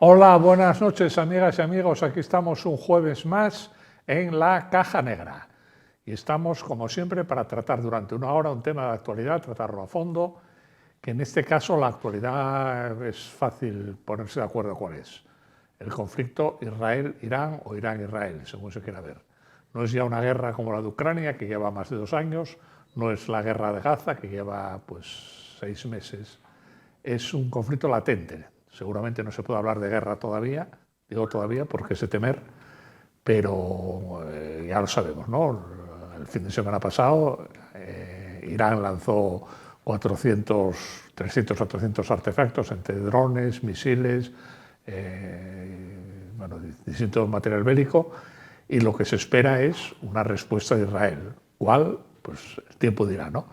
Hola, buenas noches amigas y amigos. Aquí estamos un jueves más en la Caja Negra. Y estamos, como siempre, para tratar durante una hora un tema de actualidad, tratarlo a fondo, que en este caso la actualidad es fácil ponerse de acuerdo cuál es. El conflicto Israel-Irán o Irán-Israel, según se quiera ver. No es ya una guerra como la de Ucrania, que lleva más de 2 años, no es la guerra de Gaza, que lleva pues 6 meses. Es un conflicto latente. Seguramente no se puede hablar de guerra todavía, digo todavía porque se temer, pero ya lo sabemos, ¿no? El fin de semana pasado Irán lanzó 300 o 400 artefactos entre drones, misiles, bueno, distinto material bélico, y lo que se espera es una respuesta de Israel. ¿Cuál? Pues el tiempo dirá, ¿no?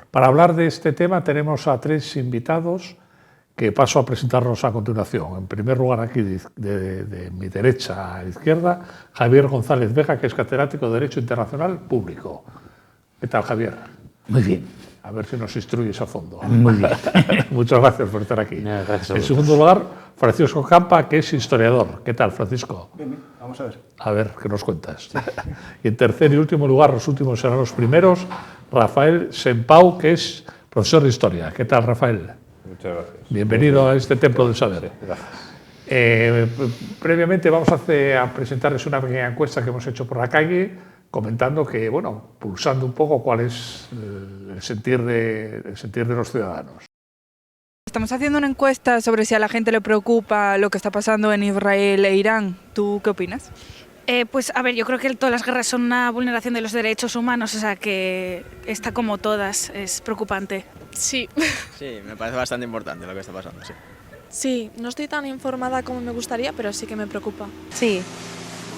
Para hablar de este tema tenemos a 3 invitados que paso a presentarnos a continuación. En primer lugar, aquí de mi derecha a izquierda, Javier González Vega, que es catedrático de Derecho Internacional Público. ¿Qué tal, Javier? Muy bien. A ver si nos instruyes a fondo. Muy bien. Muchas gracias por estar aquí. Gracias a en vosotros. segundo lugar, Francisco Campa, que es historiador. ¿Qué tal, Francisco? Bien, vamos a ver. A ver, ¿qué nos cuentas? Y en tercer y último lugar, los últimos serán los primeros, Rafael Sempau, que es profesor de Historia. ¿Qué tal, Rafael? Muchas gracias. Bienvenido a este templo del saber. Sí, gracias. Previamente vamos a presentarles una pequeña encuesta que hemos hecho por la calle, comentando que, bueno, pulsando un poco cuál es el sentir de los ciudadanos. Estamos haciendo una encuesta sobre si a la gente le preocupa lo que está pasando en Israel e Irán. ¿Tú qué opinas? Pues a ver, yo creo que todas las guerras son una vulneración de los derechos humanos, o sea que está como todas, es preocupante. Sí. Sí, me parece bastante importante lo que está pasando, sí. Sí, no estoy tan informada como me gustaría, pero sí que me preocupa. Sí,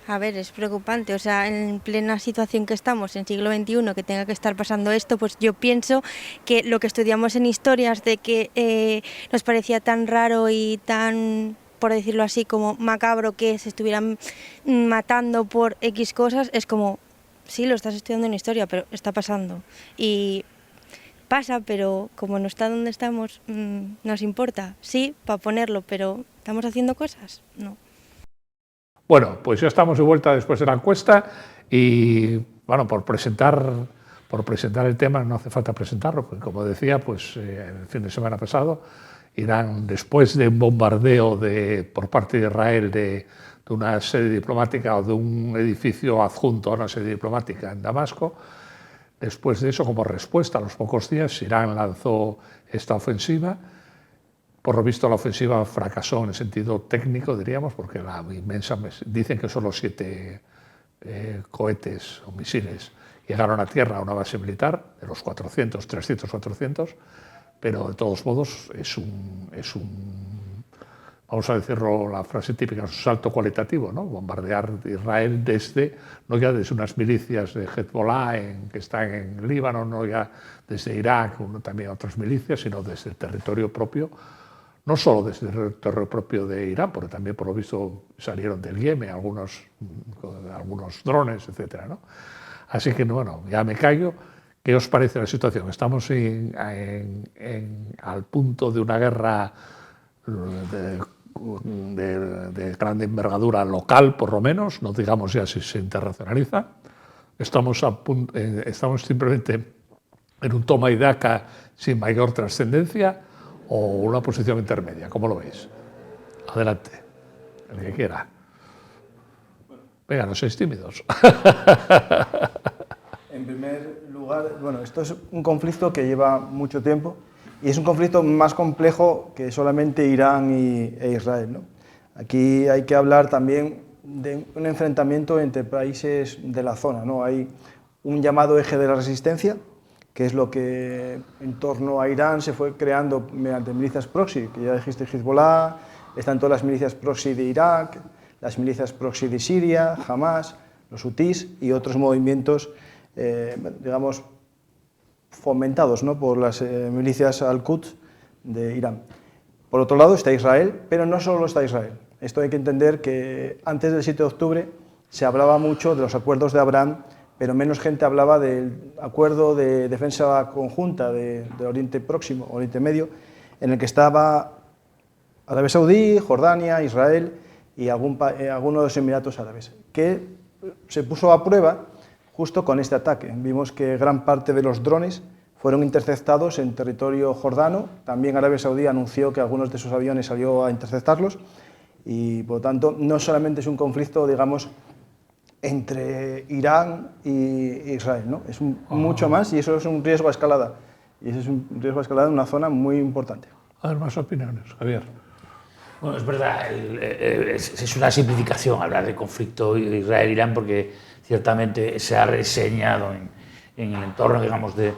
a ver, es preocupante, o sea, en plena situación que estamos, en siglo XXI, que tenga que estar pasando esto, pues yo pienso que lo que estudiamos en historias de que nos parecía tan raro y tan, por decirlo así, como macabro que se estuvieran matando por X cosas, es como, sí, lo estás estudiando en historia, pero está pasando. Y pasa, pero como no está donde estamos, nos importa. Sí, para ponerlo, pero ¿estamos haciendo cosas? No. Bueno, pues ya estamos de vuelta después de la encuesta y, bueno, por presentar el tema no hace falta presentarlo, porque como decía, pues el fin de semana pasado, Irán, después de un bombardeo por parte de Israel de una sede diplomática o de un edificio adjunto a una sede diplomática en Damasco, después de eso, como respuesta a los pocos días, Irán lanzó esta ofensiva. Por lo visto, la ofensiva fracasó en el sentido técnico, diríamos, porque dicen que solo 7 cohetes o misiles llegaron a tierra a una base militar, de los 400, 300, 400, pero de todos modos es un vamos a decirlo, la frase típica, es un salto cualitativo, ¿no? Bombardear Israel no ya desde unas milicias de Hezbollah que están en Líbano, no ya desde Irak, también otras milicias, sino desde el territorio propio. No solo desde el territorio propio de Irán, porque también, por lo visto, salieron del Yemen algunos drones, etc., ¿no? Así que, bueno, ya me callo. ¿Qué os parece la situación? Estamos al punto de una guerra de gran envergadura local, por lo menos, no digamos ya si se internacionaliza. Estamos simplemente en un toma y daca sin mayor trascendencia, o una posición intermedia. ¿Cómo lo veis? Adelante, el que quiera. Venga, no seáis tímidos. En primer lugar, bueno, esto es un conflicto que lleva mucho tiempo y es un conflicto más complejo que solamente Irán e Israel, ¿no? Aquí hay que hablar también de un enfrentamiento entre países de la zona, ¿no? Hay un llamado eje de la resistencia, que es lo que en torno a Irán se fue creando mediante milicias proxy, que ya dijiste Hezbollah, están todas las milicias proxy de Irak, las milicias proxy de Siria, Hamas, los hutís y otros movimientos, digamos, fomentados, ¿no?, por las milicias al-Quds de Irán. Por otro lado está Israel, pero no solo está Israel. Esto hay que entender que antes del 7 de octubre se hablaba mucho de los acuerdos de Abraham, pero menos gente hablaba del acuerdo de defensa conjunta de Oriente Próximo, Oriente Medio, en el que estaba Arabia Saudí, Jordania, Israel y algunos de los Emiratos Árabes, que se puso a prueba justo con este ataque. Vimos que gran parte de los drones fueron interceptados en territorio jordano. También Arabia Saudí anunció que algunos de sus aviones salió a interceptarlos y, por lo tanto, no solamente es un conflicto, digamos, entre Irán y Israel, ¿no? Es mucho más y eso es un riesgo a escalada. Y ese es un riesgo a escalada en una zona muy importante. A ver, más opiniones, Javier. Bueno, es verdad, es una simplificación hablar de conflicto Israel-Irán porque ciertamente se ha reseñado en el entorno, digamos, de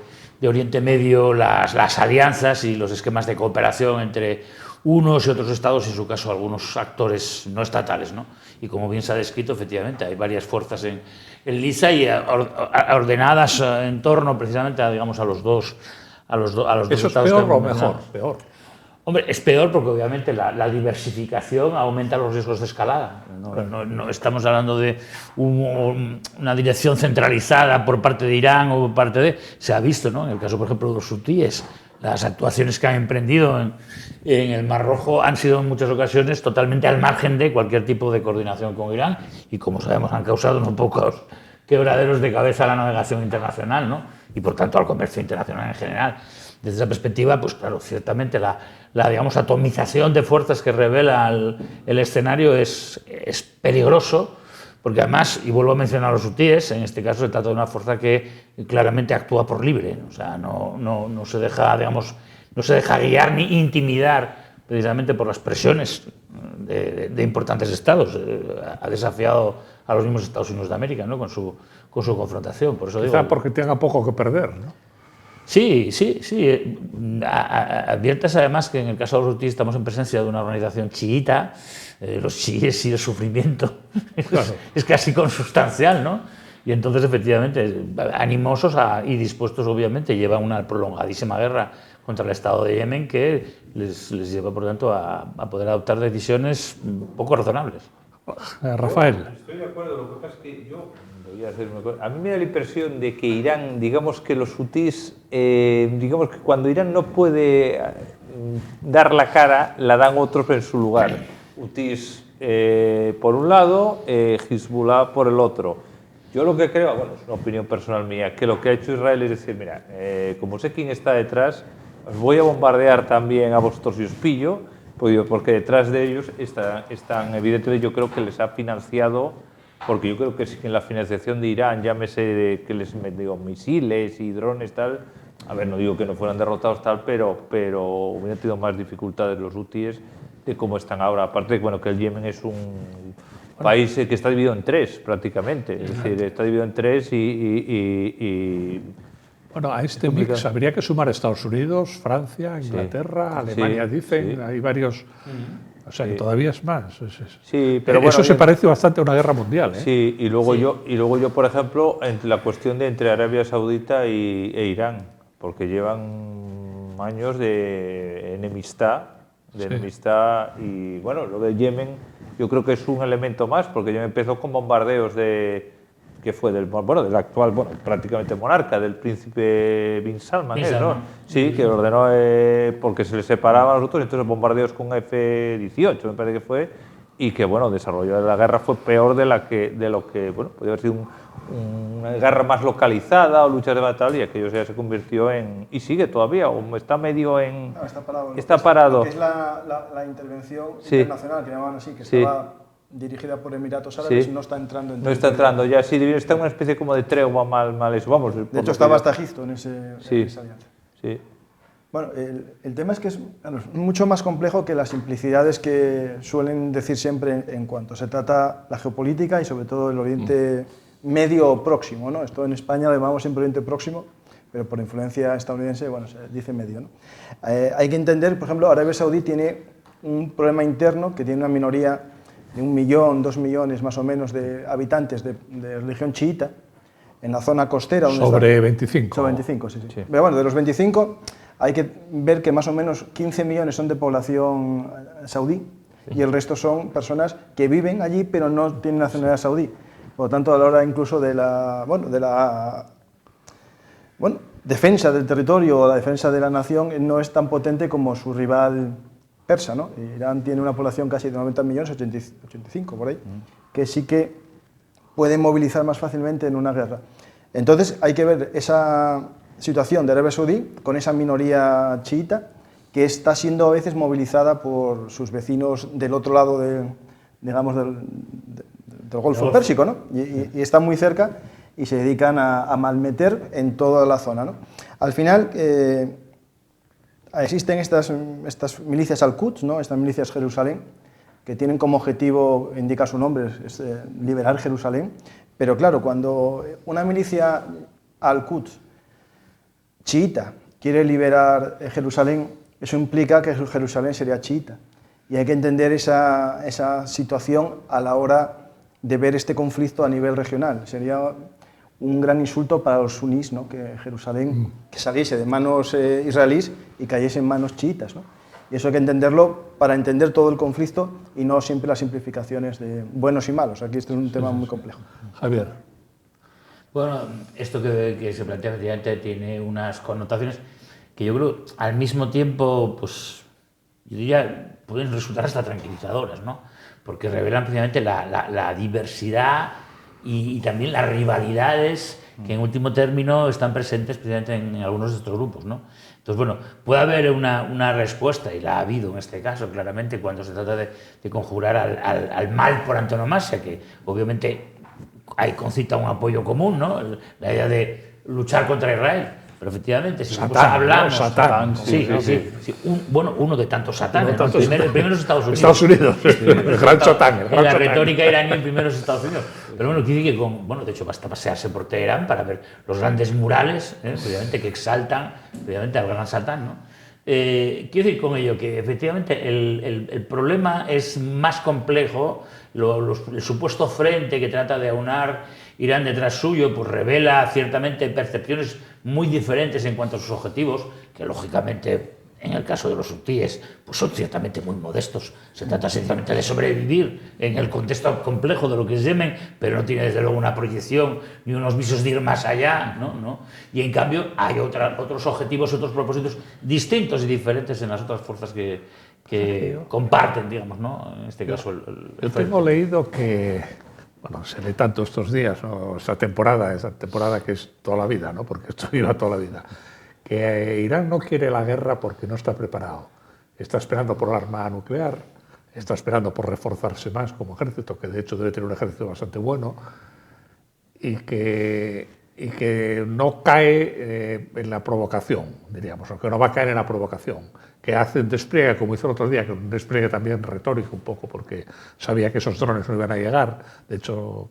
Oriente Medio las alianzas y los esquemas de cooperación entre unos y otros estados, en su caso algunos actores no estatales, ¿no? Y como bien se ha descrito, efectivamente, hay varias fuerzas en Liza y ordenadas en torno precisamente a, digamos, a los dos estados. ¿Eso es peor o mejor? Peor. Hombre, es peor porque obviamente la diversificación aumenta los riesgos de escalada. No estamos hablando de una dirección centralizada por parte de Irán o por parte de... Se ha visto, ¿no? En el caso, por ejemplo, de los hutíes, las actuaciones que han emprendido en el Mar Rojo han sido en muchas ocasiones totalmente al margen de cualquier tipo de coordinación con Irán y, como sabemos, han causado no pocos quebraderos de cabeza a la navegación internacional, ¿no? Y, por tanto, al comercio internacional en general. Desde esa perspectiva, pues claro, ciertamente la digamos, atomización de fuerzas que revela el escenario es peligroso, porque además, y vuelvo a mencionar a los hutíes, en este caso se trata de una fuerza que claramente actúa por libre, o sea, no se deja, digamos, no se deja guiar ni intimidar precisamente por las presiones de importantes estados. Ha desafiado a los mismos Estados Unidos de América, ¿no? con su confrontación. Por eso Quizá digo, porque tenga poco que perder, ¿no? Sí. Adviertas además que en el caso de los hutíes estamos en presencia de una organización chiita. Los chiíes y el sufrimiento Claro. es casi consustancial, ¿no? Y entonces, efectivamente, animosos y dispuestos, obviamente, llevan una prolongadísima guerra contra el Estado de Yemen que les lleva, por tanto, a poder adoptar decisiones poco razonables. Rafael. Estoy de acuerdo, lo que pasa es que yo voy a hacer una cosa. A mí me da la impresión de que Irán, digamos que los hutíes, digamos que cuando Irán no puede dar la cara, la dan otros en su lugar. Hutíes por un lado, Hezbollah por el otro. Yo lo que creo, bueno, es una opinión personal mía, que lo que ha hecho Israel es decir, mira, como sé quién está detrás, os voy a bombardear también a vosotros y os pillo, porque detrás de ellos están evidentemente, yo creo que les ha financiado, porque yo creo que en la financiación de Irán, llámese que les digo, misiles y drones, tal, a ver, no digo que no fueran derrotados, tal, pero hubieran tenido más dificultades los hutíes de cómo están ahora. Aparte de bueno, que el Yemen es un país que está dividido en tres, prácticamente, es decir, está dividido en tres y bueno, a este mix habría que sumar Estados Unidos, Francia, Inglaterra, Alemania, dicen, hay varios... O sea, que todavía es más. Sí, pero bueno, eso se parece bastante a una guerra mundial, ¿eh? Sí, y luego yo, por ejemplo, entre la cuestión de entre Arabia Saudita e Irán, porque llevan años de enemistad, y bueno, lo de Yemen yo creo que es un elemento más, porque Yemen empezó con bombardeos que fue del actual, prácticamente monarca, del príncipe Bin Salman, ¿no? Sí, que ordenó porque se les separaba a los otros, entonces bombardeos con F-18, me parece que fue, y que, bueno, desarrollo de la guerra fue peor de lo que, bueno, podría haber sido una guerra más localizada o luchas de batalla, y aquello ya se convirtió en, y sigue todavía, o está medio en... No, está parado. Está parado. Lo que es la intervención internacional, que llamaban así, que estaba dirigida por Emiratos Árabes, no está entrando en... No está entrando, ya sí, está en una especie como de tregua mal eso, vamos. De hecho, estaba hasta Egipto en esa alianza. Sí. Bueno, el tema es que es mucho más complejo que las simplicidades que suelen decir siempre en cuanto se trata la geopolítica y sobre todo el Oriente Medio Próximo, ¿no? Esto en España lo llamamos siempre Oriente Próximo, pero por influencia estadounidense, bueno, se dice medio, ¿no? Hay que entender, por ejemplo, Arabia Saudí tiene un problema interno que tiene una minoría de 1 millón, 2 millones más o menos de habitantes de religión chiita en la zona costera. Sobre 25. Sobre 25, sí. Pero bueno, de los 25 hay que ver que más o menos 15 millones son de población saudí y el resto son personas que viven allí pero no tienen nacionalidad saudí. Por lo tanto, a la hora incluso de la defensa del territorio o la defensa de la nación no es tan potente como su rival persa, ¿no? Irán tiene una población casi de 90 millones, 85 por ahí, que sí que pueden movilizar más fácilmente en una guerra. Entonces hay que ver esa situación de Arabia Saudí con esa minoría chiita que está siendo a veces movilizada por sus vecinos del otro lado digamos, del Golfo Pérsico, ¿no? Y están muy cerca y se dedican a malmeter en toda la zona, ¿no? Al final existen estas milicias al-Quds, ¿no? Estas milicias Jerusalén, que tienen como objetivo, indica su nombre, es liberar Jerusalén, pero claro, cuando una milicia al-Quds chiita quiere liberar Jerusalén, eso implica que Jerusalén sería chiita. Y hay que entender esa situación a la hora de ver este conflicto a nivel regional. Sería un gran insulto para los sunís, ¿no? Que Jerusalén que saliese de manos israelíes y cayese en manos chiitas, ¿no? Y eso hay que entenderlo para entender todo el conflicto y no siempre las simplificaciones de buenos y malos. Aquí este es un tema muy complejo. Javier. Bueno, esto que se plantea efectivamente tiene unas connotaciones que yo creo al mismo tiempo, pues yo diría, pueden resultar hasta tranquilizadoras, ¿no? Porque revelan precisamente la diversidad y también las rivalidades que en último término están presentes precisamente en algunos de estos grupos, ¿no? Entonces, bueno, puede haber una respuesta, y la ha habido en este caso, claramente, cuando se trata de conjurar al mal por antonomasia, que obviamente concita un apoyo común, ¿no? La idea de luchar contra Israel. Pero efectivamente, si hablamos... Satán, sí. Uno de tantos satanes, ¿no? El primero es Estados Unidos. Estados Unidos, el gran Satán. En la retórica iraní, el primero es Estados Unidos. Pero bueno, quiere decir que, de hecho, basta pasearse por Teherán para ver los grandes murales, obviamente, que exaltan, obviamente, al gran Satán, ¿no? Quiero decir con ello que, efectivamente, el problema es más complejo. El supuesto frente que trata de aunar Irán detrás suyo, pues revela ciertamente percepciones muy diferentes en cuanto a sus objetivos, que lógicamente en el caso de los hutíes pues son ciertamente muy modestos. Se trata sencillamente de sobrevivir en el contexto complejo de lo que es Yemen, pero no tiene desde luego una proyección ni unos visos de ir más allá, ¿no? Y en cambio hay otros objetivos, otros propósitos distintos y diferentes en las otras fuerzas que comparten, digamos, ¿no? En este caso Yo tengo leído que, se lee tanto estos días, ¿no? Esa temporada que es toda la vida, ¿no? Porque esto lleva toda la vida, que Irán no quiere la guerra porque no está preparado. Está esperando por el arma nuclear, está esperando por reforzarse más como ejército, que de hecho debe tener un ejército bastante bueno, y que no cae en la provocación, diríamos, o que no va a caer en la provocación, que hace un despliegue, como hizo el otro día, que un despliegue también retórico un poco, porque sabía que esos drones no iban a llegar, de hecho,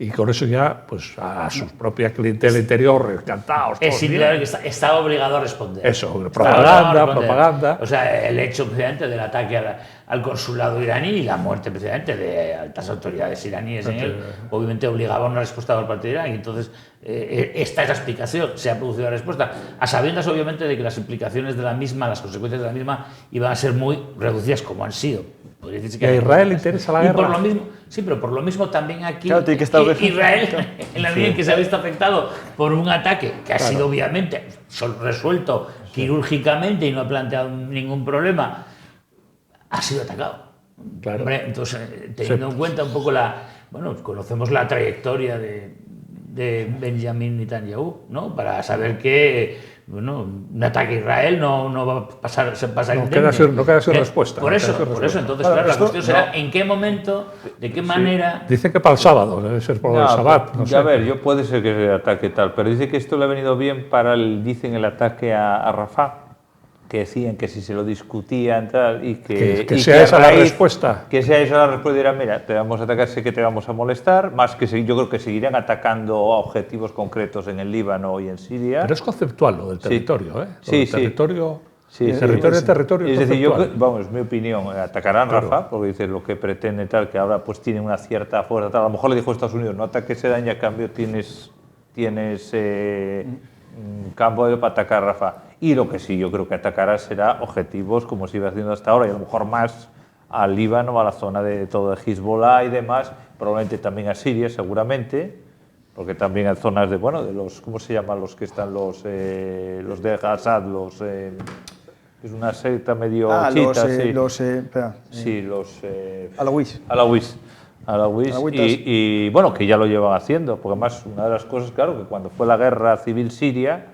y con eso ya, pues a su propia clientela interior, encantados. Es indudable que está obligado a responder. Eso, propaganda. O sea, el hecho precisamente del ataque al consulado iraní y la muerte precisamente de altas autoridades iraníes en él, obviamente obligaba a una respuesta por parte de Irán. Y entonces, esta es la explicación, se ha producido la respuesta, a sabiendas obviamente de que las implicaciones de la misma, las consecuencias de la misma, iban a ser muy reducidas como han sido. ¿Y a Israel le interesa la guerra? Por lo mismo, sí, pero por lo mismo también aquí Israel, en la medida en que se ha visto afectado por un ataque que ha sido obviamente resuelto quirúrgicamente y no ha planteado ningún problema, ha sido atacado. Claro. Hombre, entonces, teniendo en cuenta un poco conocemos la trayectoria de Benjamin Netanyahu, ¿no? Para saber que un ataque a Israel no va a pasar indemne. No queda sin respuesta. Por eso, entonces, claro, la cuestión será en qué momento, de qué manera... Dice que para el sábado, debe ser por el Shabbat. No sé. A ver, puede ser que se ataque tal, pero dice que esto le ha venido bien para el ataque a Rafah, que decían que si se lo discutían tal, y que sea esa la respuesta. Que sea esa la respuesta, dirán, mira, te vamos a atacar, sé que te vamos a molestar, más que yo creo que seguirán atacando a objetivos concretos en el Líbano y en Siria. Pero es conceptual lo del territorio, ¿eh? Territorio es decir, es mi opinión, atacarán Rafah, porque dice lo que pretende tal, que ahora pues tiene una cierta fuerza tal. A lo mejor le dijo a Estados Unidos, no ataques Irán y a cambio tienes campo para atacar Rafah. Y lo que sí yo creo que atacará será objetivos como se iba haciendo hasta ahora, y a lo mejor más al Líbano, a la zona de todo el Hezbollah y demás, probablemente también a Siria seguramente, porque también hay zonas de los, ¿cómo se llaman los que están los de Assad, Es una secta medio chita, alawís. Y bueno, que ya lo llevan haciendo, porque además una de las cosas, claro, que cuando fue la guerra civil siria,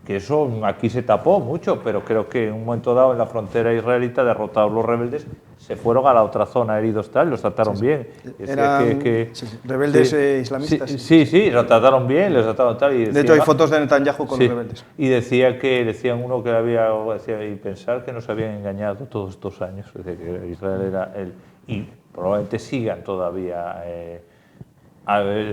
que eso aquí se tapó mucho, pero creo que en un momento dado en la frontera israelita, derrotados los rebeldes, se fueron a la otra zona heridos tal, los trataron bien. Eran rebeldes islamistas. Sí, los trataron bien, les trataron tal. Y de hecho hay fotos de Netanyahu con los rebeldes. Y decían uno que había, y pensar que nos habían engañado todos estos años, es decir, que Israel era y probablemente sigan todavía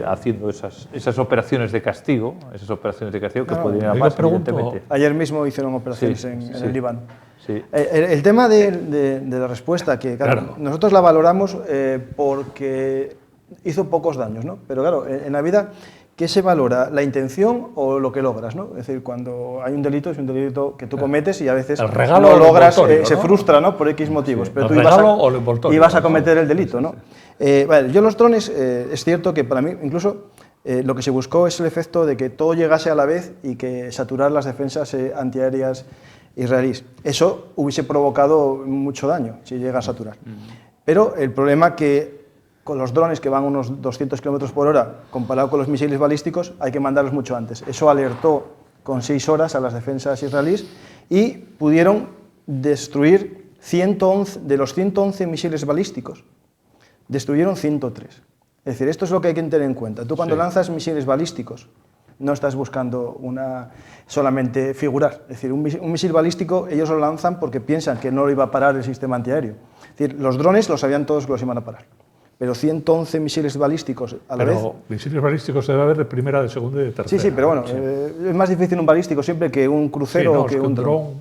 haciendo esas operaciones de castigo, que podrían ir a más, evidentemente. Ayer mismo hicieron operaciones en el Líbano. Sí. El tema de la respuesta, que claro, nosotros la valoramos porque hizo pocos daños, ¿no? Pero claro, en la vida, ¿qué se valora? ¿La intención o lo que logras, ¿no? Es decir, cuando hay un delito, es un delito que tú cometes y a veces no logras, se frustra, ¿no? Por X motivos, pero tú ibas a cometer el delito, ¿no? Vale, yo los drones, es cierto que para mí incluso lo que se buscó es el efecto de que todo llegase a la vez y que saturar las defensas antiaéreas israelíes. Eso hubiese provocado mucho daño si llega a saturar. Pero el problema que con los drones que van unos 200 km por hora, comparado con los misiles balísticos, hay que mandarlos mucho antes. Eso alertó con 6 horas a las defensas israelíes y pudieron destruir 111, de los 111 misiles balísticos, destruyeron 103. Es decir, esto es lo que hay que tener en cuenta. Tú cuando lanzas misiles balísticos, no estás buscando solamente figurar. Es decir, un misil balístico ellos lo lanzan porque piensan que no lo iba a parar el sistema antiaéreo. Es decir, los drones lo sabían todos que los iban a parar. Pero 111 misiles balísticos a la vez... Pero misiles balísticos se debe haber de primera, de segunda y de tercera. Sí, pero bueno, es más difícil un balístico siempre que un crucero o que un dron.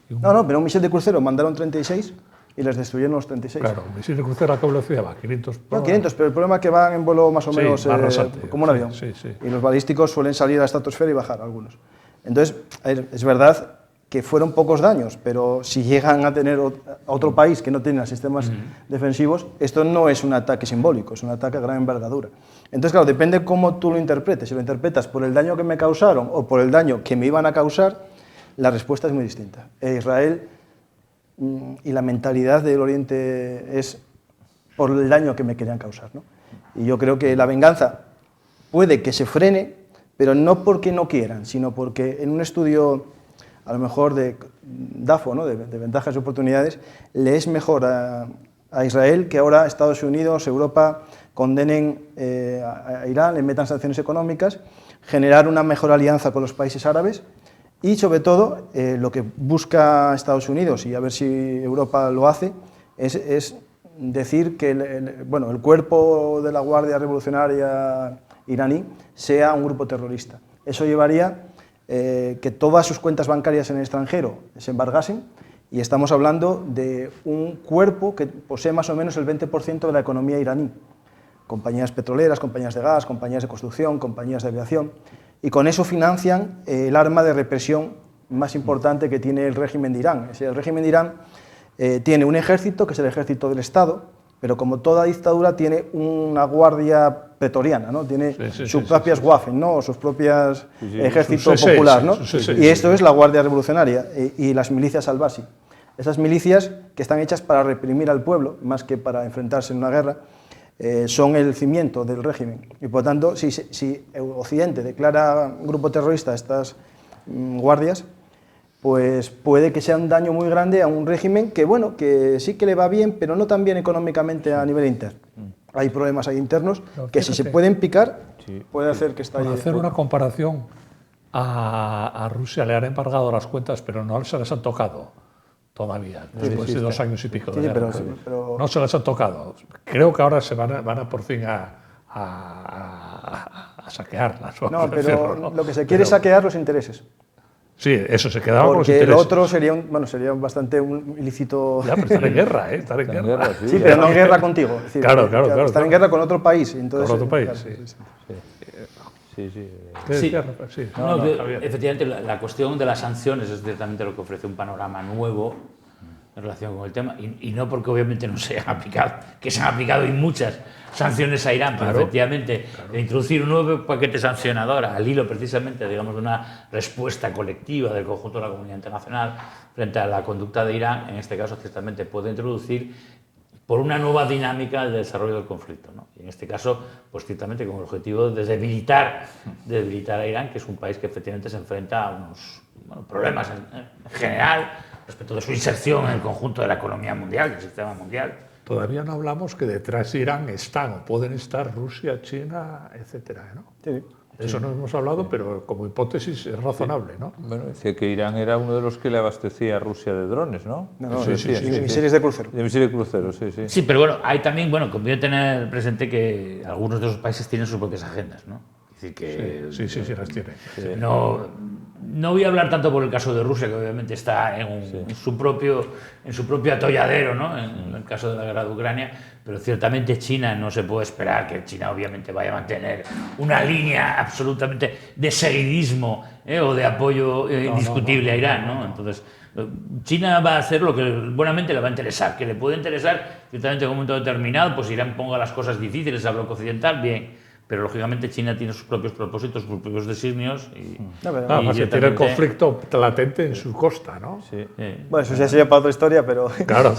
No, pero un misil de crucero mandaron 36 y les destruyeron los 36. Claro, un misil de crucero a qué velocidad va, 500 por hora. No, 500, pero el problema es que van en vuelo más o menos como un avión. Y los balísticos suelen salir a la estratosfera y bajar algunos. Entonces, es verdad que fueron pocos daños, pero si llegan a tener a otro país que no tiene sistemas defensivos, esto no es un ataque simbólico, es un ataque a gran envergadura. Entonces, claro, depende cómo tú lo interpretes. Si lo interpretas por el daño que me causaron o por el daño que me iban a causar, la respuesta es muy distinta. Israel y la mentalidad del Oriente es por el daño que me querían causar, ¿no? Y yo creo que la venganza puede que se frene, pero no porque no quieran, sino porque en un estudio a lo mejor de DAFO, ¿no? de ventajas y oportunidades, le es mejor a Israel que ahora Estados Unidos, Europa condenen a Irán, le metan sanciones económicas, generar una mejor alianza con los países árabes y sobre todo lo que busca Estados Unidos, y a ver si Europa lo hace, es decir que el cuerpo de la Guardia Revolucionaria iraní sea un grupo terrorista. Eso llevaría que todas sus cuentas bancarias en el extranjero se embargasen, y estamos hablando de un cuerpo que posee más o menos el 20% de la economía iraní. Compañías petroleras, compañías de gas, compañías de construcción, compañías de aviación, y con eso financian el arma de represión más importante que tiene el régimen de Irán. El régimen de Irán tiene un ejército, que es el ejército del Estado, pero como toda dictadura tiene una guardia pretoriana, ¿no? Tiene sus propias Waffen, ¿no? O sus propias ejército popular, ¿no? Y esto es la Guardia Revolucionaria y las milicias al-Basi. Esas milicias que están hechas para reprimir al pueblo, más que para enfrentarse en una guerra, son el cimiento del régimen. Y por tanto, si Occidente declara un grupo terrorista a estas guardias, pues puede que sea un daño muy grande a un régimen que, bueno, que sí que le va bien, pero no tan bien económicamente a nivel interno. Hay problemas ahí internos que si se pueden picar, puede hacer que estalle. Para hacer una comparación, a Rusia le han embargado las cuentas, pero no se las han tocado todavía, después de 2 años y pico de guerra. Pero no se las han tocado. Creo que ahora se van a por fin a saquearlas. No, pero lo que se quiere es saquear los intereses. Sí, eso se quedaba con los intereses. Porque intereses. lo otro sería bastante un ilícito. Ya, pero estar en guerra, estar en guerra. Sí, pero no en guerra contigo. Es decir, claro. Estar en guerra con otro país. Entonces, con otro país, Efectivamente, la cuestión de las sanciones es ciertamente lo que ofrece un panorama nuevo en relación con el tema, y no porque obviamente no se han aplicado, que se han aplicado y muchas sanciones a Irán, pero efectivamente de introducir un nuevo paquete sancionador al hilo precisamente, digamos, de una respuesta colectiva del conjunto de la comunidad internacional frente a la conducta de Irán, en este caso ciertamente puede introducir por una nueva dinámica de desarrollo del conflicto, ¿no? Y en este caso, pues ciertamente con el objetivo de debilitar a Irán, que es un país que efectivamente se enfrenta a unos problemas en general respecto de su inserción en el conjunto de la economía mundial, del sistema mundial. Todavía no hablamos que detrás de Irán están o pueden estar Rusia, China, etcétera, ¿no? Sí. De eso no hemos hablado, pero como hipótesis es razonable, ¿no? Bueno, decía que Irán era uno de los que le abastecía a Rusia de drones, ¿no? Misiles de crucero. De misiles de crucero, sí. Sí, pero bueno, hay también, conviene tener presente que algunos de esos países tienen sus propias agendas, ¿no? Es decir, que Sí, las tiene. No voy a hablar tanto por el caso de Rusia, que obviamente está en su propio atolladero, ¿no? En el caso de la guerra de Ucrania, pero ciertamente China no se puede esperar que China obviamente vaya a mantener una línea absolutamente de seguidismo o de apoyo indiscutible a Irán, ¿no? Entonces, China va a hacer lo que buenamente le va a interesar, que le puede interesar ciertamente en un momento determinado, pues Irán ponga las cosas difíciles al bloque occidental, bien. Pero lógicamente China tiene sus propios propósitos, sus propios designios y además tiene el conflicto latente en su costa, ¿no? Sí. Bueno, eso ya sería para otra historia, pero... Claro.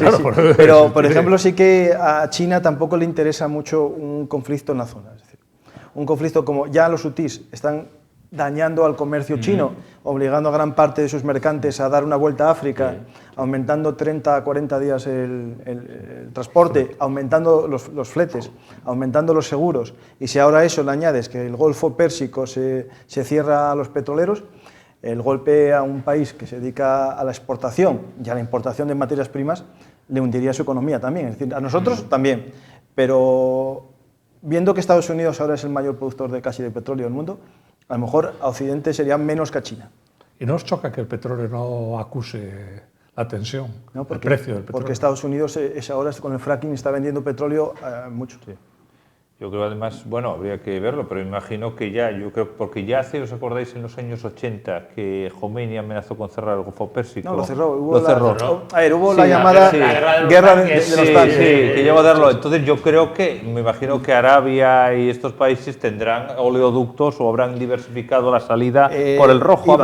Pero, por ejemplo, sí que a China tampoco le interesa mucho un conflicto en la zona. Es decir, un conflicto como ya los hutís están dañando al comercio chino, obligando a gran parte de sus mercantes a dar una vuelta a África, aumentando 30 a 40 días el transporte, aumentando los fletes, aumentando los seguros, y si ahora a eso le añades que el Golfo Pérsico se cierra a los petroleros, el golpe a un país que se dedica a la exportación y a la importación de materias primas le hundiría su economía también. Es decir, a nosotros también, pero viendo que Estados Unidos ahora es el mayor productor de gas y de petróleo del mundo, a lo mejor a Occidente sería menos que a China. ¿Y no os choca que el petróleo no acuse la tensión, el precio del petróleo? Porque Estados Unidos ahora con el fracking está vendiendo petróleo mucho. Sí. Yo creo además, habría que verlo, pero imagino que porque ya hace, ¿os acordáis en los años 80 que Khomeini amenazó con cerrar el Golfo Pérsico? No, lo cerró. Hubo Sí, la llamada guerra de los tanques. Sí, que lleva a darlo. Entonces yo creo me imagino que Arabia y estos países tendrán oleoductos o habrán diversificado la salida por el rojo.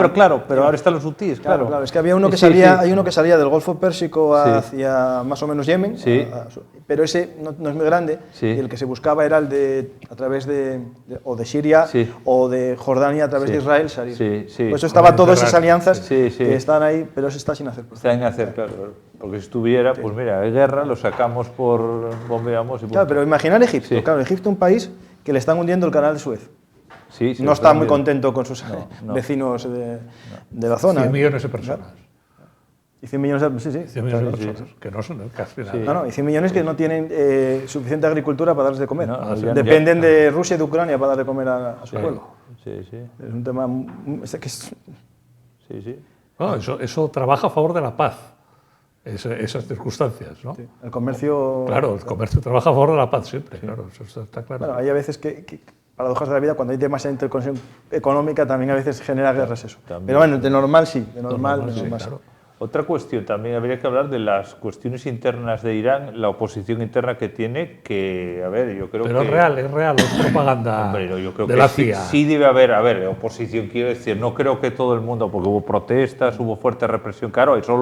Pero ahora están los hutís, claro. Es que había uno que salía, hay uno que salía del Golfo Pérsico hacia más o menos Yemen, pero ese no es muy grande, y el que se buscaba era a través de Siria o de Jordania a través de Israel salir. Por eso estaba todas esas alianzas que están ahí, pero eso está sin hacer. Está sin hacer, claro. Porque si estuviera, pues mira, hay guerra, lo sacamos bombeamos y... Claro, pero imaginar Egipto. Claro, Egipto es un país que le están hundiendo el canal de Suez. No está muy contento con sus vecinos de la zona. 100 millones de personas. Y 100 millones de personas, que no son casi nada. Y 100 millones que no tienen suficiente agricultura para darles de comer. Dependen de Rusia y de Ucrania para dar de comer a su pueblo. Es un tema que es... Eso trabaja a favor de la paz, esas circunstancias, ¿no? El comercio... Claro, el comercio trabaja a favor de la paz siempre, claro, eso está claro. Bueno, hay a veces que paradojas de la vida, cuando hay demasiada interconexión económica, también a veces genera guerras eso. Pero bueno, de normal sí, de normal. Claro. Otra cuestión, también habría que hablar de las cuestiones internas de Irán, la oposición interna que tiene, que, yo creo que... Pero es real, es propaganda yo creo de que la CIA. Sí debe haber, oposición, quiero decir, no creo que todo el mundo, porque hubo protestas, hubo fuerte represión, claro, eso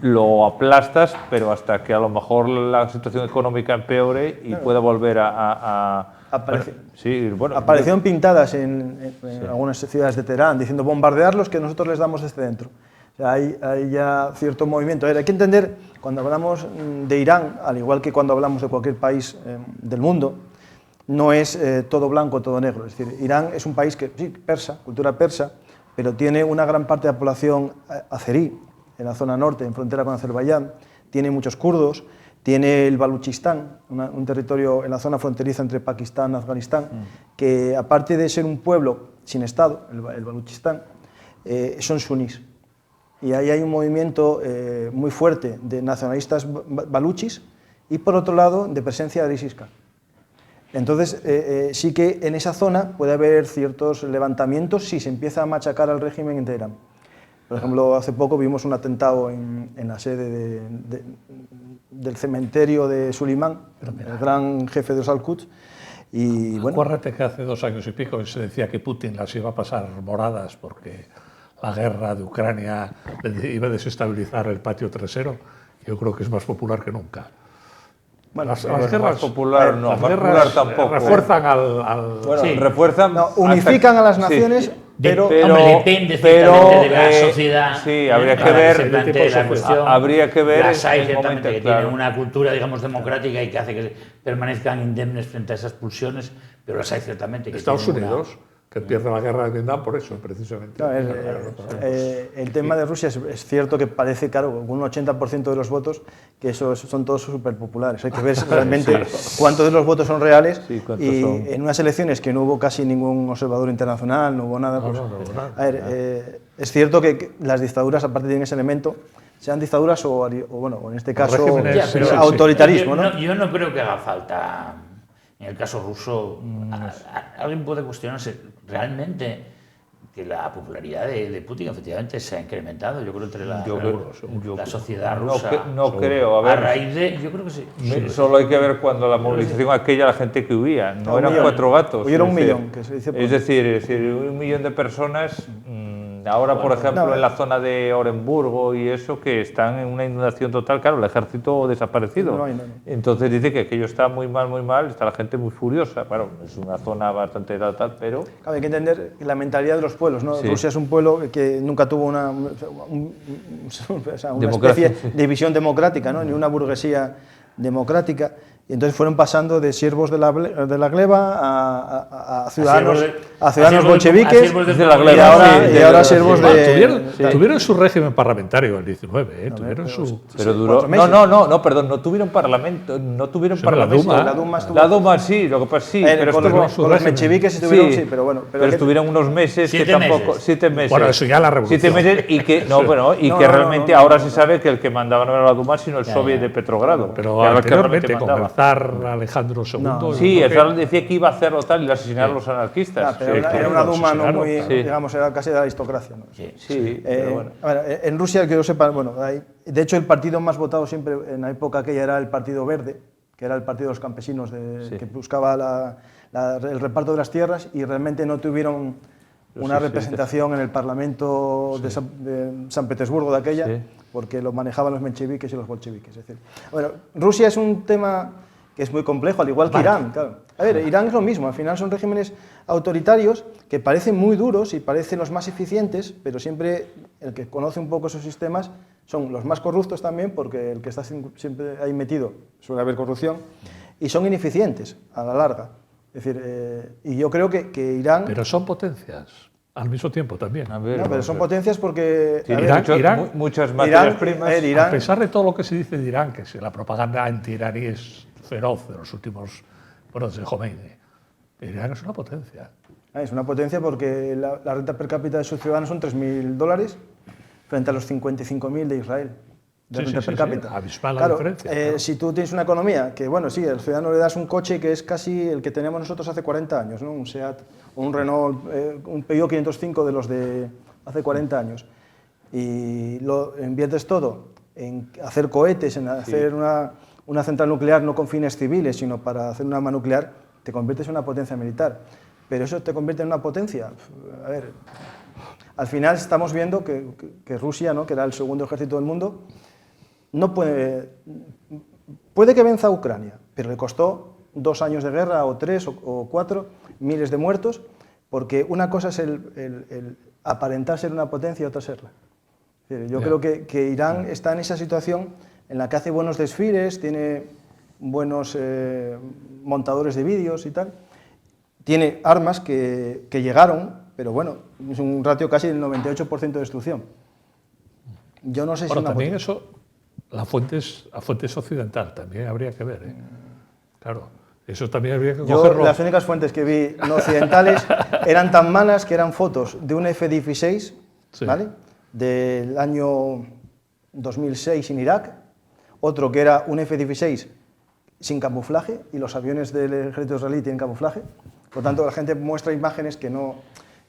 lo aplastas, pero hasta que a lo mejor la situación económica empeore y pueda volver aparecieron pintadas en algunas ciudades de Teherán diciendo bombardearlos que nosotros les damos desde dentro. O sea, hay ya cierto movimiento. Hay que entender, cuando hablamos de Irán, al igual que cuando hablamos de cualquier país del mundo, no es todo blanco, todo negro. Es decir, Irán es un país que, persa, cultura persa, pero tiene una gran parte de la población azerí, en la zona norte, en frontera con Azerbaiyán, tiene muchos kurdos, tiene el Baluchistán, un territorio en la zona fronteriza entre Pakistán y Afganistán, que aparte de ser un pueblo sin Estado, el Baluchistán, son sunís. Y ahí hay un movimiento muy fuerte de nacionalistas baluchis y, por otro lado, de presencia de ISIS-K. Entonces, sí que en esa zona puede haber ciertos levantamientos si se empieza a machacar al régimen en Teherán. Por ejemplo, hace poco vimos un atentado en la sede del cementerio de Suleimán, el gran jefe de los Al-Quds. Y bueno, acuérdate que hace 2 años y pico se decía que Putin las iba a pasar moradas porque la guerra de Ucrania iba a desestabilizar el patio trasero. Yo creo que es más popular que nunca. bueno, Las guerras Más popular no, las más guerras popular tampoco. refuerzan al Bueno, Sí. Refuerzan... no, unifican a las sí. naciones, pero Hombre, depende ciertamente de la sociedad. Sí, habría que para ver... se plantee la cuestión. Habría que ver Las hay en el ciertamente momento, que claro. tienen una cultura, digamos, democrática y que hace que permanezcan indemnes frente a esas pulsiones, pero las hay ciertamente que Estados tienen una- Unidos, que pierde la guerra de Vietnam por eso, precisamente. no, el tema de Rusia es cierto que parece, claro, con un 80% de los votos, que esos son todos súper populares. Hay que ver realmente cuántos de los votos son reales. Sí, cuántos Y son. en unas elecciones que no hubo casi ningún observador internacional, no hubo nada. No, Pues, no hubo nada. a ver, es cierto que las dictaduras, aparte tienen ese elemento, sean dictaduras o bueno, en este caso, regímenes, Ya, pero- autoritarismo, ¿no? Yo no creo que haga falta, en el caso ruso, alguien puede cuestionarse realmente que la popularidad de Putin efectivamente se ha incrementado, yo creo, entre la sociedad rusa. No creo, a ver... raíz de, yo creo que sí. Solo hay que ver cuando la movilización aquella, la gente que huía, no Un eran millón. 4 gatos. Huyeron es un decir, millón, que se dice por- es decir, 1 millón de personas, ahora por ejemplo no, en la zona de Orenburgo y eso, que están en una inundación total, claro, el ejército desaparecido. No. Entonces dice que aquello está muy mal, está la gente muy furiosa. Claro, es una zona bastante tal, pero... Claro, hay que entender la mentalidad de los pueblos, ¿no? Sí. Rusia es un pueblo que nunca tuvo una Democracia, especie de visión democrática, ¿no? Ni una burguesía democrática. Y entonces fueron pasando de siervos de la gleba a ciudadanos, bolcheviques de la gleba, y ahora siervos Bueno, de... tuvieron su régimen parlamentario el 19, tuvieron su... Pero Sí, duró... 4 meses. No, perdón, no tuvieron parlamento, no tuvieron Sí, la parlamento. Duma. La Duma estuvo- La Duma sí, lo que pasa sí, pero con estuvo... los mencheviques estuvieron, sí, pero bueno. Pero estuvieron unos meses que 7 tampoco... meses. 7 meses. Bueno, eso ya la revolución. 7 meses y que... No, bueno, y No, que no, realmente no, ahora se sabe que el que mandaba no era la Duma, sino el soviet de Petrogrado. Pero que era el que anteriormente, realmente con mandaba. el zar Alejandro II... No. Sí, yo el creo zar decía que iba a hacerlo tal y lo asesinaron los anarquistas. Pero Sí, era claro. una Duma no claro, muy, sí. digamos, era casi de la aristocracia, ¿no? Sí, pero bueno. A ver, en Rusia, que yo sepa, bueno, de hecho el partido más votado siempre en la época aquella era el Partido Verde, que era el partido de los campesinos, que buscaba el reparto de las tierras y realmente no tuvieron una representación en el Parlamento de San Petersburgo de aquella, Sí. porque lo manejaban los mencheviques y los bolcheviques. Es decir, bueno, Rusia es un tema que es muy complejo, al igual que Irán. Claro. A ver, Irán es lo mismo, al final son regímenes autoritarios que parecen muy duros y parecen los más eficientes, pero siempre el que conoce un poco esos sistemas son los más corruptos también, porque el que está siempre ahí metido suele haber corrupción, y son ineficientes a la larga. Es decir, y yo creo que Irán... Pero son potencias, al mismo tiempo también. A ver, No, pero son potencias porque... Sí, a ver, Irán- muchas materias Irán, primas. A pesar de todo lo que se dice de Irán, que si la propaganda anti-iraní es feroz de los últimos, bueno, desde Khomeini, Irán es una potencia. Es una potencia porque la renta per cápita de sus ciudadanos son $3.000 frente a los 55.000 de Israel. De Sí, renta sí, per sí, cápita. sí, abismal la Claro, diferencia, claro. Si tú tienes una economía que, bueno, sí, al ciudadano le das un coche que es casi el que teníamos nosotros hace 40 años, ¿no? Un SEAT, un Renault, un Peugeot 505 de los de hace 40 años, y lo inviertes todo en hacer cohetes, en hacer una central nuclear no con fines civiles, sino para hacer un arma nuclear, te conviertes en una potencia militar. Pero eso te convierte en una potencia. A ver, al final estamos viendo que Rusia, ¿no?, que era el segundo ejército del mundo, no puede que venza a Ucrania, pero le costó 2 años de guerra, o 3 o 4, miles de muertos, porque una cosa es el aparentar ser una potencia y otra serla. Es decir, yo creo que Irán está en esa situación en la que hace buenos desfiles, tiene buenos montadores de vídeos y tal, tiene armas que llegaron, pero bueno, es un ratio casi del 98% de destrucción. Yo no sé si Bueno, una también potencia. eso, la fuente es occidental, también habría que ver, ¿eh? Claro, eso también habría que Yo, cogerlo. las únicas fuentes que vi no occidentales eran tan malas que eran fotos de un F-16, Sí. ¿vale?, del año 2006 en Irak, otro que era un F-16 sin camuflaje, y los aviones del ejército israelí tienen camuflaje. Por tanto, la gente muestra imágenes que no...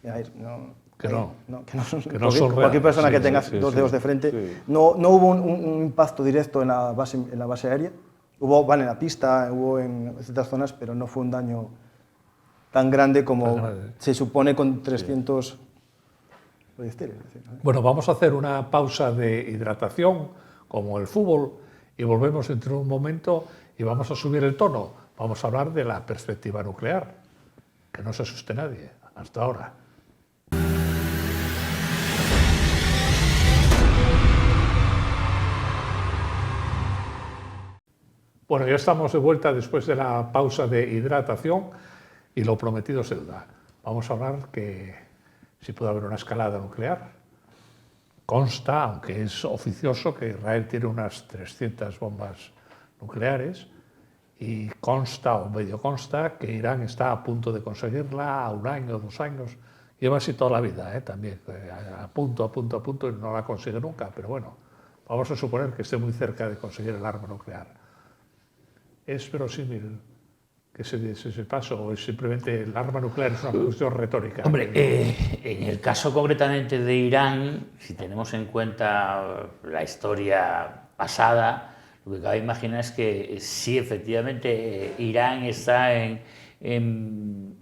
A ver, no Que no. Que no son cualquier reales. persona Sí, que tenga sí, dos sí. dedos de frente. Sí. No hubo un impacto directo en la base aérea. Hubo, en la pista, hubo en ciertas zonas, pero no fue un daño tan grande como Tan grande. se supone con 300 proyectiles. Es decir, ¿no? Bueno, vamos a hacer una pausa de hidratación, como el fútbol, y volvemos dentro de un momento y vamos a subir el tono. Vamos a hablar de la perspectiva nuclear, que no se asuste nadie, hasta ahora. Bueno, ya estamos de vuelta después de la pausa de hidratación y lo prometido es deuda. Vamos a hablar que si puede haber una escalada nuclear. Consta, aunque es oficioso, que Israel tiene unas 300 bombas nucleares y consta, o medio consta, que Irán está a punto de conseguirla a 1 año, 2 años. Lleva así toda la vida, también, a punto, y no la consigue nunca. Pero bueno, vamos a suponer que esté muy cerca de conseguir el arma nuclear. ¿Es verosímil que se diese ese paso o es simplemente el arma nuclear es una cuestión retórica? Hombre, en el caso concretamente de Irán, si tenemos en cuenta la historia pasada, lo que cabe imaginar es que sí, efectivamente, Irán está en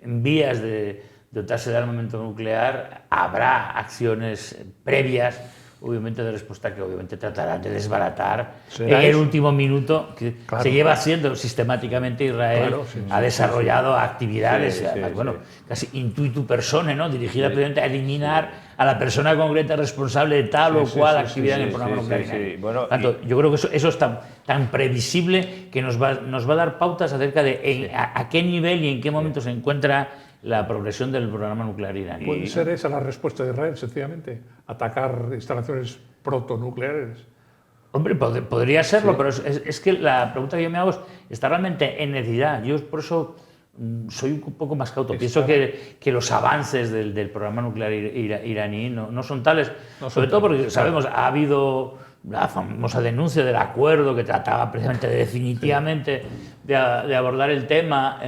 vías de dotarse de armamento nuclear, habrá acciones previas, obviamente de respuesta que obviamente tratarán de desbaratar en el último minuto, que Claro, se lleva haciendo sistemáticamente Israel, ha desarrollado actividades, además, bueno, casi intuitu personae, ¿no? Dirigida precisamente a eliminar a la persona concreta responsable de tal o cual actividad en el programa nuclear. Bueno, Tanto, yo creo que eso es tan previsible que nos va a dar pautas acerca de a qué nivel y en qué momento se encuentra la progresión del programa nuclear iraní. ¿Puede ser esa la respuesta de Israel, sencillamente? ¿Atacar instalaciones protonucleares? Hombre, podría serlo, pero es que la pregunta que yo me hago es, ¿está realmente en necesidad? Yo por eso soy un poco más cauto. Pienso que los avances del programa nuclear iraní no son tales, sobre todo porque sabemos, ha habido la famosa denuncia del acuerdo que trataba precisamente definitivamente de abordar el tema,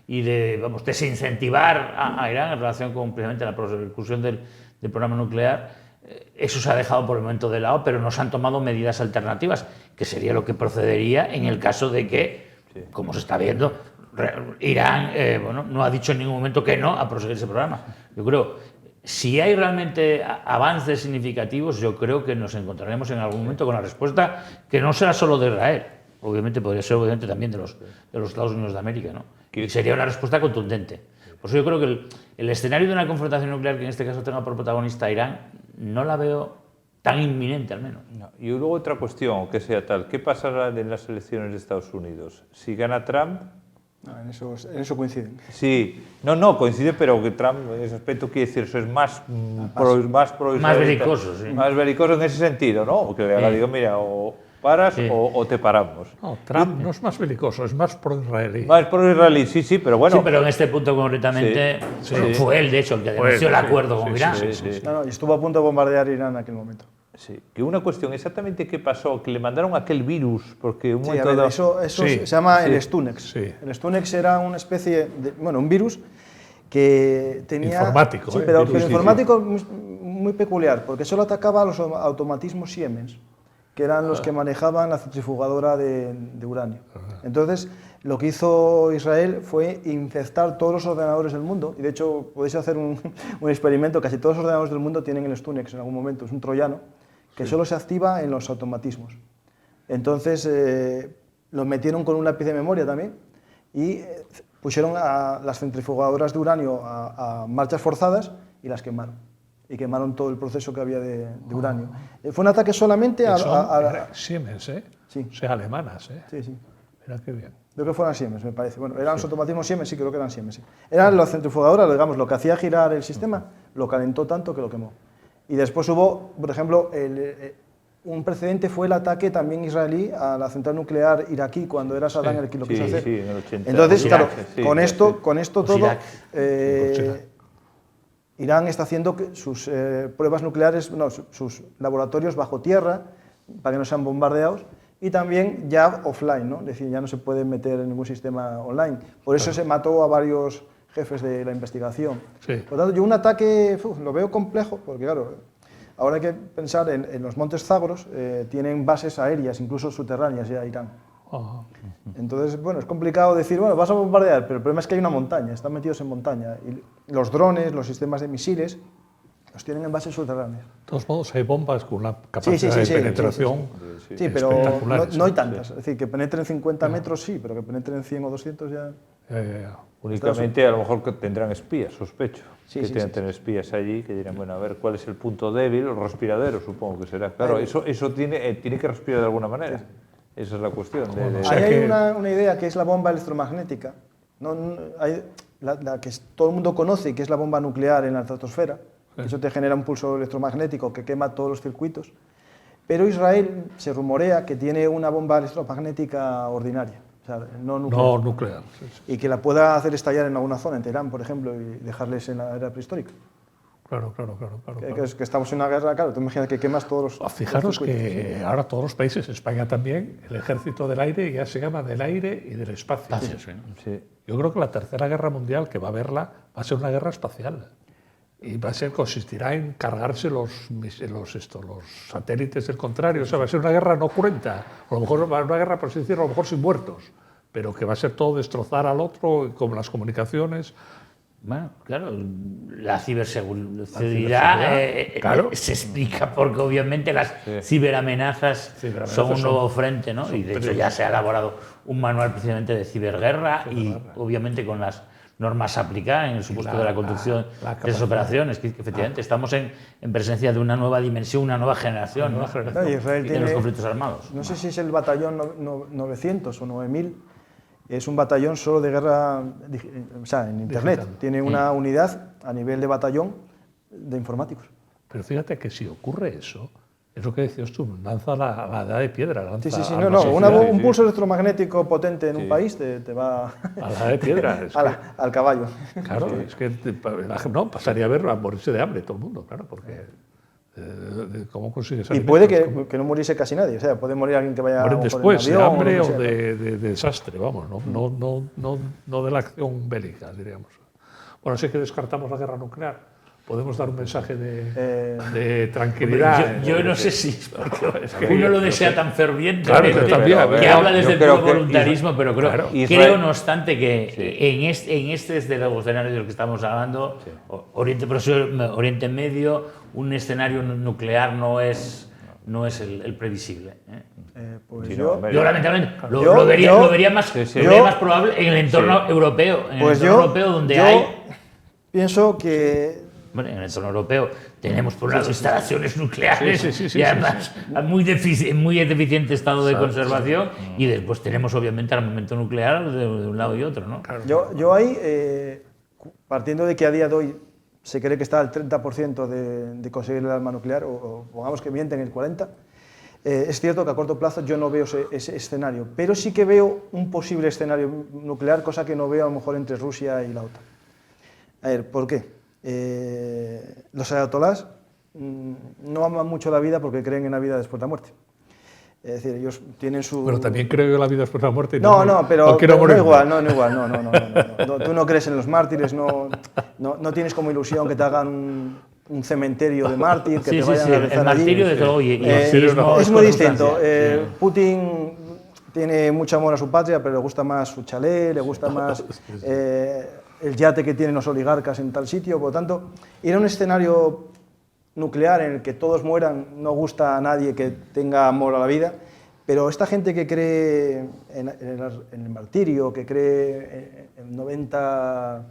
y de desincentivar a Irán en relación con precisamente la persecución del programa nuclear. Eso se ha dejado por el momento de lado, pero no se han tomado medidas alternativas, que sería lo que procedería en el caso de que, como se está viendo, Irán no ha dicho en ningún momento que no a proseguir ese programa. Yo creo, si hay realmente avances significativos, yo creo que nos encontraremos en algún momento con la respuesta que no será solo de Israel, obviamente podría ser también de los Estados Unidos de América, ¿no? Y sería una respuesta contundente. Por eso yo creo que el escenario de una confrontación nuclear que en este caso tenga por protagonista a Irán, no la veo tan inminente al menos. No. Y luego otra cuestión, que sea tal, ¿qué pasará en las elecciones de Estados Unidos? Si gana Trump... No, en eso coinciden. Sí, no, coincide, pero que Trump en ese aspecto quiere decir, eso es más pro más belicoso, sí. Más belicoso en ese sentido, ¿no? Que le digo, mira, o paras o te paramos. No, Trump no es más belicoso, es más pro-israelí. Más pro-israelí, sí, pero bueno. Sí, pero en este punto concretamente fue él, de hecho, el que denunció el acuerdo con Irán. No, y estuvo a punto de bombardear Irán en aquel momento. Sí, que una cuestión, exactamente qué pasó, que le mandaron aquel virus, porque un momento a ver, dado... eso se llama el Stunex. Sí. El Stunex era una especie de, un virus que tenía... Informático, sí, pero virus, informático muy peculiar, porque solo atacaba a los automatismos Siemens, que eran los que manejaban la centrifugadora de uranio. Entonces, lo que hizo Israel fue infectar todos los ordenadores del mundo, y de hecho podéis hacer un experimento, casi todos los ordenadores del mundo tienen el Stunex en algún momento, es un troyano, que solo se activa en los automatismos. Entonces, lo metieron con un lápiz de memoria también, y pusieron a las centrifugadoras de uranio a marchas forzadas y las quemaron. Y quemaron todo el proceso que había de uranio. Fue un ataque solamente a Siemens, Sí. O sea, alemanas, Sí, sí. Mira qué bien. Creo que fueron Siemens, me parece. Bueno, eran los automatismos Siemens, sí, creo que eran Siemens. Sí. Eran las centrifugadoras, digamos, lo que hacía girar el sistema, lo calentó tanto que lo quemó. Y después hubo, por ejemplo, un precedente fue el ataque también israelí a la central nuclear iraquí, cuando era Saddam el que lo quiso hacer. Sí, en el 80. Entonces, Irak, claro, con esto todo... Irak. Irán está haciendo sus pruebas nucleares, sus laboratorios bajo tierra, para que no sean bombardeados, y también ya offline, ¿no? Es decir, ya no se puede meter en ningún sistema online. Por eso se mató a varios jefes de la investigación. Sí. Por lo tanto, yo un ataque lo veo complejo, porque claro, ahora hay que pensar en los montes Zagros, tienen bases aéreas, incluso subterráneas ya Irán. Entonces, bueno, es complicado decir, bueno, vas a bombardear, pero el problema es que hay una montaña, están metidos en montaña, y los drones, los sistemas de misiles, los tienen en bases subterráneas. De todos modos, hay bombas con una capacidad de penetración sí, pero no hay tantas. Sí. Es decir, que penetren 50 metros sí, pero que penetren 100 o 200 ya... Únicamente a lo mejor que tendrán espías, sospecho. Sí, que sí, tengan sí, tener espías allí, que dirán, bueno, a ver cuál es el punto débil, el respiradero supongo que será. Claro, eso tiene que respirar de alguna manera. Esa es la cuestión. Hay una idea que es la bomba electromagnética, la que todo el mundo conoce y que es la bomba nuclear en la estratosfera. Eso te genera un pulso electromagnético que quema todos los circuitos. Pero Israel se rumorea que tiene una bomba electromagnética ordinaria, o sea, no nuclear. No nuclear. Sí. Y que la pueda hacer estallar en alguna zona, en Teherán, por ejemplo, y dejarles en la era prehistórica. Claro. Que estamos en una guerra, claro, tú imaginas que quemas todos los... Fijaros los que ahora todos los países, España también, el ejército del aire ya se llama del aire y del espacio. Sí. Yo creo que la tercera guerra mundial que va a haberla va a ser una guerra espacial. Y consistirá en cargarse los satélites del contrario. O sea, va a ser una guerra no cruenta. A lo mejor va a ser una guerra, por así decirlo, a lo mejor sin muertos. Pero que va a ser todo destrozar al otro, como las comunicaciones. Bueno, claro, la ciberseguridad claro. Se explica porque obviamente las ciberamenazas son un nuevo frente, ¿no? Y de hecho ya se ha elaborado un manual precisamente de ciberguerra y obviamente con las normas aplicadas en el supuesto de la conducción de esas operaciones, que efectivamente estamos en presencia de una nueva dimensión, una nueva generación, de los conflictos armados. No sé si es el batallón 900 o 9000, es un batallón solo de guerra, o sea, en Internet. Digital. Tiene una unidad a nivel de batallón de informáticos. Pero fíjate que si ocurre eso, es lo que decías tú, lanza la edad de piedra. Lanza un pulso electromagnético potente en un país te va... A la edad de piedra. al caballo. Claro, es que pasaría a morirse de hambre todo el mundo, claro, porque... ¿Cómo consigues y puede que no muriese casi nadie, o sea, puede morir alguien que vaya a después, en avión, de hambre o de desastre, vamos, no de la acción bélica, diríamos. Bueno, así que descartamos la guerra nuclear. Podemos dar un mensaje de tranquilidad. Yo no sé si es que uno lo desea tan fervientemente, que habla desde el puro voluntarismo, pero creo no obstante que en este de los escenarios de los que estamos hablando, Oriente Medio, un escenario nuclear no es el previsible. Yo lamentablemente lo vería más probable en el entorno europeo, donde hay... Pienso que... Bueno, en el entorno europeo tenemos por un lado instalaciones nucleares y además muy deficiente estado de conservación y después tenemos obviamente armamento nuclear de un lado y otro, ¿no? Yo ahí, partiendo de que a día de hoy se cree que está al 30% de conseguir el arma nuclear, o pongamos que mienten el 40%, es cierto que a corto plazo yo no veo ese escenario, pero sí que veo un posible escenario nuclear, cosa que no veo a lo mejor entre Rusia y la OTAN. A ver, ¿por qué? Los ayatolás no aman mucho la vida porque creen en la vida después de la muerte. Es decir, ellos tienen su... Pero también creo en la vida después de la muerte. Pero no igual. Tú no crees en los mártires, no tienes como ilusión que te hagan un cementerio de mártir, que te vayan a rezar el martirio allí. De todo, Es muy distinto. Putin tiene mucho amor a su patria, pero le gusta más su chalet, le gusta más el yate que tienen los oligarcas en tal sitio. Por lo tanto, ir a un escenario nuclear en el que todos mueran no gusta a nadie que tenga amor a la vida, pero esta gente que cree en el martirio, que cree en 90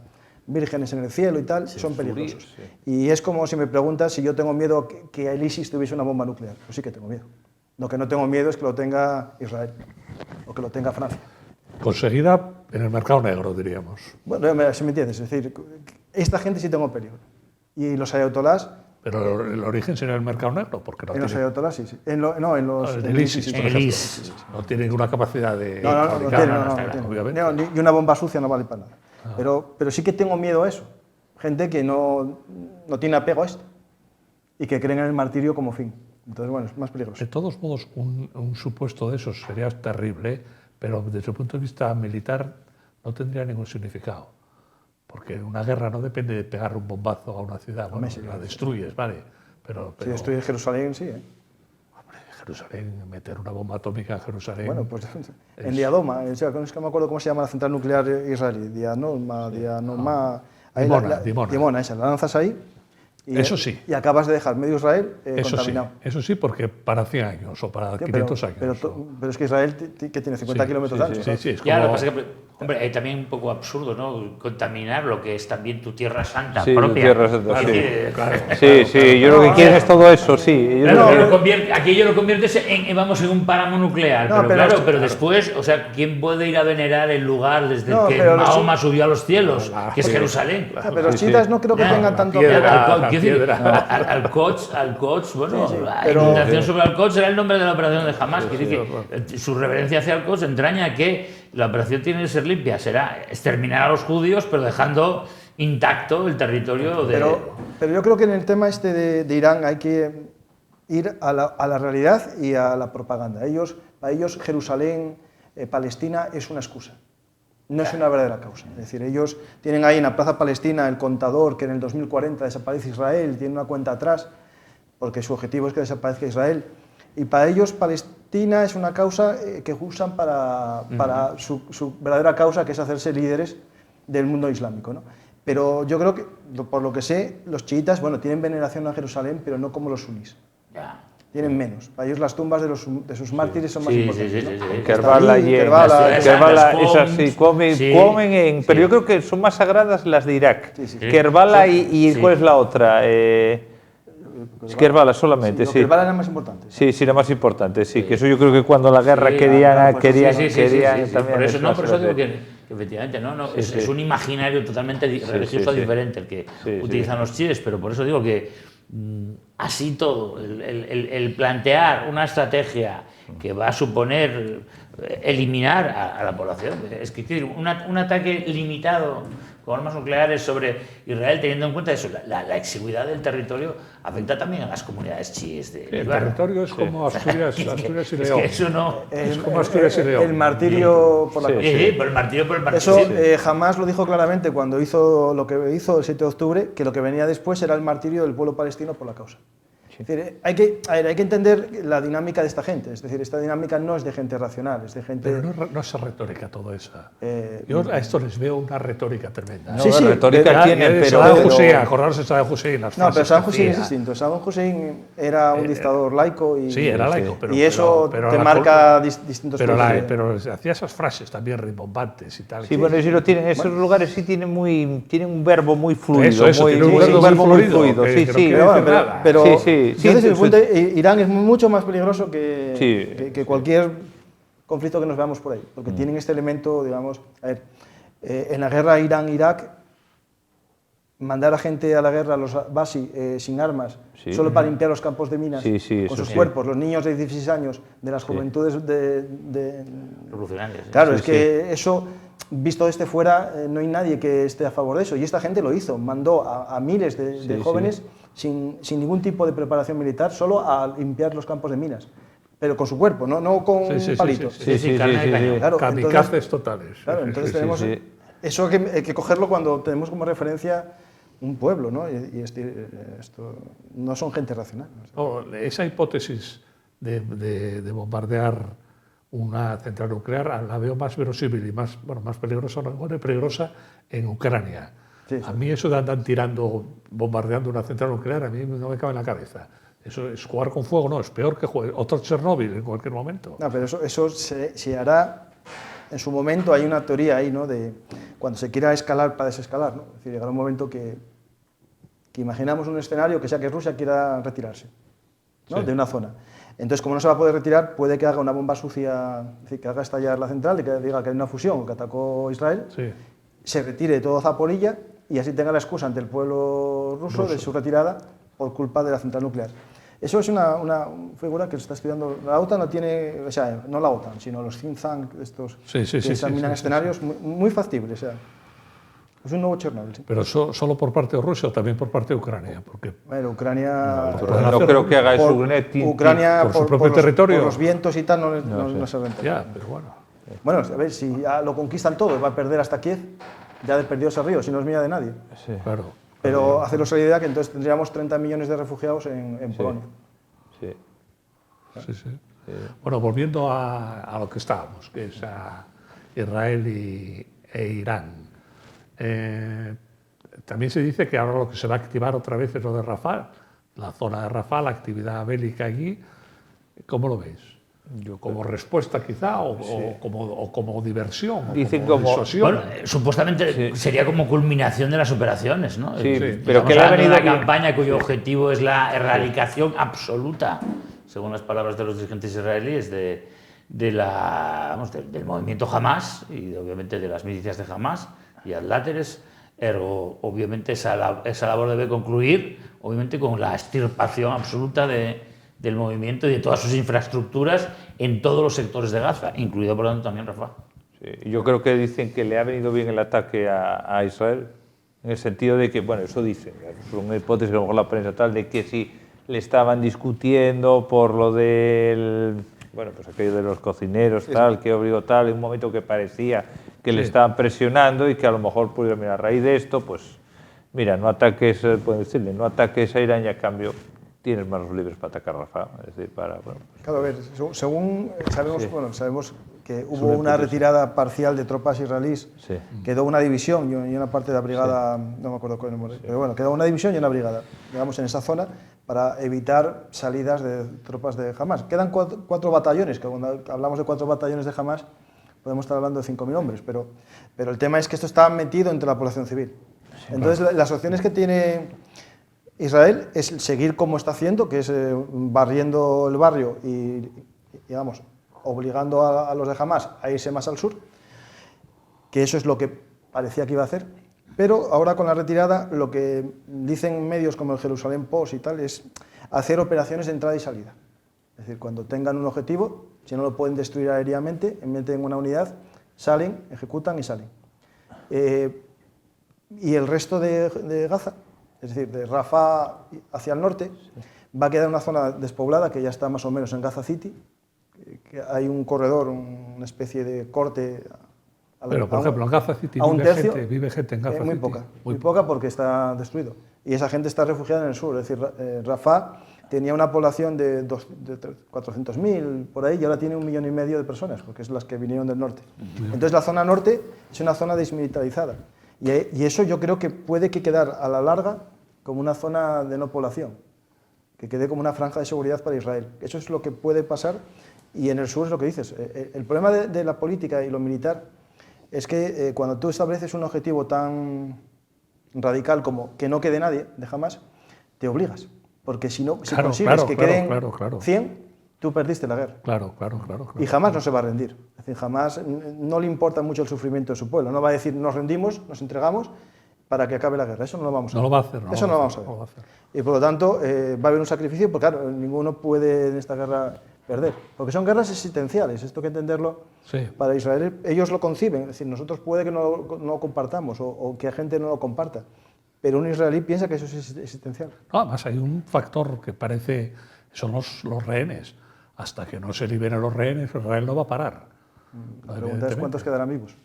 vírgenes en el cielo y tal, son peligrosos. Y es como si me preguntas si yo tengo miedo que el ISIS tuviese una bomba nuclear. Pues sí que tengo miedo. Lo que no tengo miedo es que lo tenga Israel o que lo tenga Francia. Conseguida en el mercado negro, diríamos. Bueno, si me entiendes, es decir, esta gente sí tengo peligro. Y los ayatolás... Pero el origen sería el mercado negro, porque no en los ayatolás sí. En el ISIS, por ejemplo. No tiene ninguna capacidad de obviamente. Y una bomba sucia no vale para nada. Pero sí que tengo miedo a eso. Gente que no tiene apego a esto y que creen en el martirio como fin. Entonces, bueno, es más peligroso. De todos modos, un supuesto de esos sería terrible, pero desde el punto de vista militar no tendría ningún significado. Porque una guerra no depende de pegar un bombazo a una ciudad, bueno, la destruyes, vale, pero Si destruyes Jerusalén, sí. Jerusalén, meter una bomba atómica en Jerusalén... Bueno, pues en Diadoma, o sea, es que no me acuerdo cómo se llama la central nuclear israelí, Diadoma, Dimona, esa, la lanzas ahí y, eso sí. Y acabas de dejar medio Israel contaminado. Eso sí, porque para 100 años o para 500 años. Pero es que Israel, que tiene 50 kilómetros de ancho. Sí, es ya, como... lo que pasa es que, hombre, también un poco absurdo, ¿no? Contaminar lo que es también tu tierra santa Sí, propia. tierra santa, Es sí. decir, Sí, yo lo que quiero es todo eso, sí. Aquello lo conviertes en un páramo nuclear, pero después, o sea, ¿quién puede ir a venerar el lugar desde que Mahoma subió a los cielos, que es Jerusalén? Pero los chiitas no creo que tengan tanto... Al Quds, bueno, la inundación sobre Al-Quds era el nombre de la operación de Hamas. Su reverencia hacia Al-Quds entraña que la operación tiene que ser limpia, será exterminar a los judíos, pero dejando intacto el territorio de... Pero yo creo que en el tema este de Irán hay que ir a la realidad y a la propaganda. Para ellos Jerusalén, Palestina es una excusa. No es una verdadera causa. Es decir, ellos tienen ahí en la Plaza Palestina el contador que en el 2040 desaparece Israel, tiene una cuenta atrás, porque su objetivo es que desaparezca Israel. Y para ellos Palestina es una causa que usan para su verdadera causa, que es hacerse líderes del mundo islámico, ¿no? Pero yo creo que, por lo que sé, los chiitas, bueno, tienen veneración a Jerusalén, pero no como los sunís. Tienen menos. Para ellos las tumbas de sus mártires son más importantes. Kerbala es así, comen pero yo creo que son más sagradas las de Irak. Kerbala y ¿cuál es la otra? Kerbala solamente, sí. Kerbala era más importante. Sí, la más importante, sí. Que eso yo creo que cuando la guerra querían también... Por eso digo que efectivamente, es un imaginario totalmente religioso diferente el que utilizan los chiíes, pero por eso digo que así todo, el plantear una estrategia que va a suponer eliminar a la población, es que un ataque limitado con armas nucleares sobre Israel, teniendo en cuenta eso, la exigüidad del territorio afecta también a las comunidades chiíes de el territorio es como Asturias y León. Eso no, es como Asturias y León. El martirio por la cosa. Por el martirio por el partido. Eso jamás lo dijo claramente cuando hizo lo que hizo el 7 de octubre, que lo que venía después era el martirio del pueblo palestino por la causa. Es decir, hay que entender la dinámica de esta gente. Es decir, esta dinámica no es de gente racional, es de gente... Pero no es retórica todo eso. Yo a esto les veo una retórica tremenda. Sí, retórica tienen, pero... Saddam Hussein, acordarse de Saddam Hussein. No, pero Saddam Hussein es distinto. Saddam Hussein era un dictador laico y... Sí, era laico, y eso te marca distintos... Pero hacía esas frases también rimbombantes y tal. Sí, bueno, sí lo tienen. Esos lugares sí tienen un verbo muy fluido. Tiene un verbo muy fluido. Pero desde el punto de Irán es mucho más peligroso que cualquier conflicto que nos veamos por ahí, porque tienen este elemento, digamos, en la guerra Irán-Irak, mandar a gente a la guerra, a los Basi, sin armas, solo para limpiar los campos de minas, con sus cuerpos, los niños de 16 años, de las juventudes revolucionarias. Claro, es que eso, visto desde fuera, no hay nadie que esté a favor de eso, y esta gente lo hizo, mandó a miles de jóvenes sin ningún tipo de preparación militar, solo a limpiar los campos de minas, pero con su cuerpo, no con palitos. Claro, kamikazes totales. Claro, entonces tenemos eso hay que cogerlo cuando tenemos como referencia un pueblo, ¿no? Y esto no son gente racional. Esa hipótesis de bombardear una central nuclear la veo más verosímil y más peligrosa en Ucrania. A mí eso de andar bombardeando una central nuclear, a mí no me cabe en la cabeza. Eso es jugar con fuego, no, es peor que otro Chernóbil en cualquier momento. No, pero eso se hará en su momento. Hay una teoría ahí, ¿no? De cuando se quiera escalar para desescalar, ¿no? Es decir, llegará un momento que imaginamos un escenario que sea que Rusia quiera retirarse, ¿no? De una zona. Entonces, como no se va a poder retirar, puede que haga una bomba sucia, es decir, que haga estallar la central, que diga que hay una fusión o que atacó Israel, se retire todo Zaporilla y así tenga la excusa ante el pueblo ruso de su retirada por culpa de la central nuclear. Eso es una figura que se está estudiando. La OTAN no tiene, o sea, no la OTAN, sino los think tank estos que examinan escenarios muy factibles. O sea, es un nuevo Chernóbil. Pero solo por parte de Rusia o también por parte de Ucrania, porque bueno, Ucrania no creo que haga eso. Ucrania por su propio territorio, por los vientos y tal no se renta. Ya, pero bueno. Bueno, a ver, si ya lo conquistan todo, va a perder hasta Kiev. ya de perdido ese río, si no es mía de nadie. Sí. Claro. Pero haceros la idea que entonces tendríamos 30 millones de refugiados en Polonia. Sí. Sí, sí. Bueno, volviendo a lo que estábamos, que es a Israel e Irán. También se dice que ahora lo que se va a activar otra vez es lo de Rafah, la zona de Rafah, la actividad bélica allí. ¿Cómo lo veis? ¿Como respuesta quizá o como diversión? Dicen como como- disuasión? Bueno, supuestamente sería como culminación de las operaciones, ¿no? Sí, Estamos pero que le ha hablando de venido una bien. campaña cuyo objetivo es la erradicación absoluta, según las palabras de los dirigentes israelíes, del movimiento Hamas y obviamente de las milicias de Hamas y adláteres. Ergo, obviamente esa labor debe concluir, obviamente, con la extirpación absoluta del movimiento y de todas sus infraestructuras en todos los sectores de Gaza, incluido por lo tanto también Rafah. Sí, yo creo que dicen que le ha venido bien el ataque a Israel, en el sentido de que, bueno, eso dicen, es una hipótesis que a lo mejor la prensa tal, de que si le estaban discutiendo por lo del, bueno, pues aquello de los cocineros, tal, que obligó tal, en un momento que parecía que le estaban presionando y que a lo mejor, pues mira, a raíz de esto, pues, mira, no ataques, pueden decirle, no ataques a Irán y a cambio tienes manos libres para atacar a Rafah, es decir, para, bueno, pues, Claro, a ver, según sabemos, Sí. bueno, sabemos que hubo Sobre una todo, retirada parcial de tropas israelíes, sí. quedó una división y una parte de la brigada, no me acuerdo cuál nombre, pero bueno, quedó una división y una brigada, digamos, en esa zona para evitar salidas de tropas de Hamas. Quedan cuatro batallones, que cuando hablamos de 4 batallones de Hamas podemos estar hablando de 5.000 hombres, pero el tema es que esto está metido entre la población civil. Entonces, las opciones que tiene Israel es seguir como está haciendo, que es barriendo el barrio y, digamos, obligando a los de Hamas a irse más al sur, que eso es lo que parecía que iba a hacer. Pero ahora con la retirada, lo que dicen medios como el Jerusalén Post y tal, es hacer operaciones de entrada y salida. Es decir, cuando tengan un objetivo, si no lo pueden destruir aéreamente, meten una unidad, salen, ejecutan y salen. Y el resto de Gaza, es decir, de Rafah hacia el norte, va a quedar una zona despoblada que ya está más o menos en Gaza City, que hay un corredor, una especie de corte. Pero, por ejemplo, en Gaza City a un tercio, vive gente en Gaza City. Muy poca porque está destruido. Y esa gente está refugiada en el sur. Es decir, Rafah tenía una población de 400.000 por ahí y ahora tiene 1,5 millones de personas, porque es las que vinieron del norte. Entonces la zona norte es una zona desmilitarizada. Y eso yo creo que puede que quedar a la larga como una zona de no población, que quede como una franja de seguridad para Israel. Eso es lo que puede pasar y en el sur es lo que dices. El problema de la política y lo militar es que cuando tú estableces un objetivo tan radical como que no quede nadie de Hamas, te obligas. Porque si consigues que queden 100, tú perdiste la guerra. Claro. Y jamás no se va a rendir. Es decir, jamás no le importa mucho el sufrimiento de su pueblo. No va a decir, nos rendimos, nos entregamos para que acabe la guerra. Eso no lo vamos a hacer. No lo va a hacer. Eso no lo vamos a hacer. Y por lo tanto, va a haber un sacrificio, porque claro, ninguno puede en esta guerra perder. Porque son guerras existenciales, esto hay que entenderlo. Sí. Para Israel, ellos lo conciben. Es decir, nosotros puede que no lo compartamos o que la gente no lo comparta. Pero un israelí piensa que eso es existencial. No, además hay un factor que parece, son los rehenes. Hasta que no se liberen los rehenes, Israel no va a parar. La pregunta es cuántos quedarán vivos.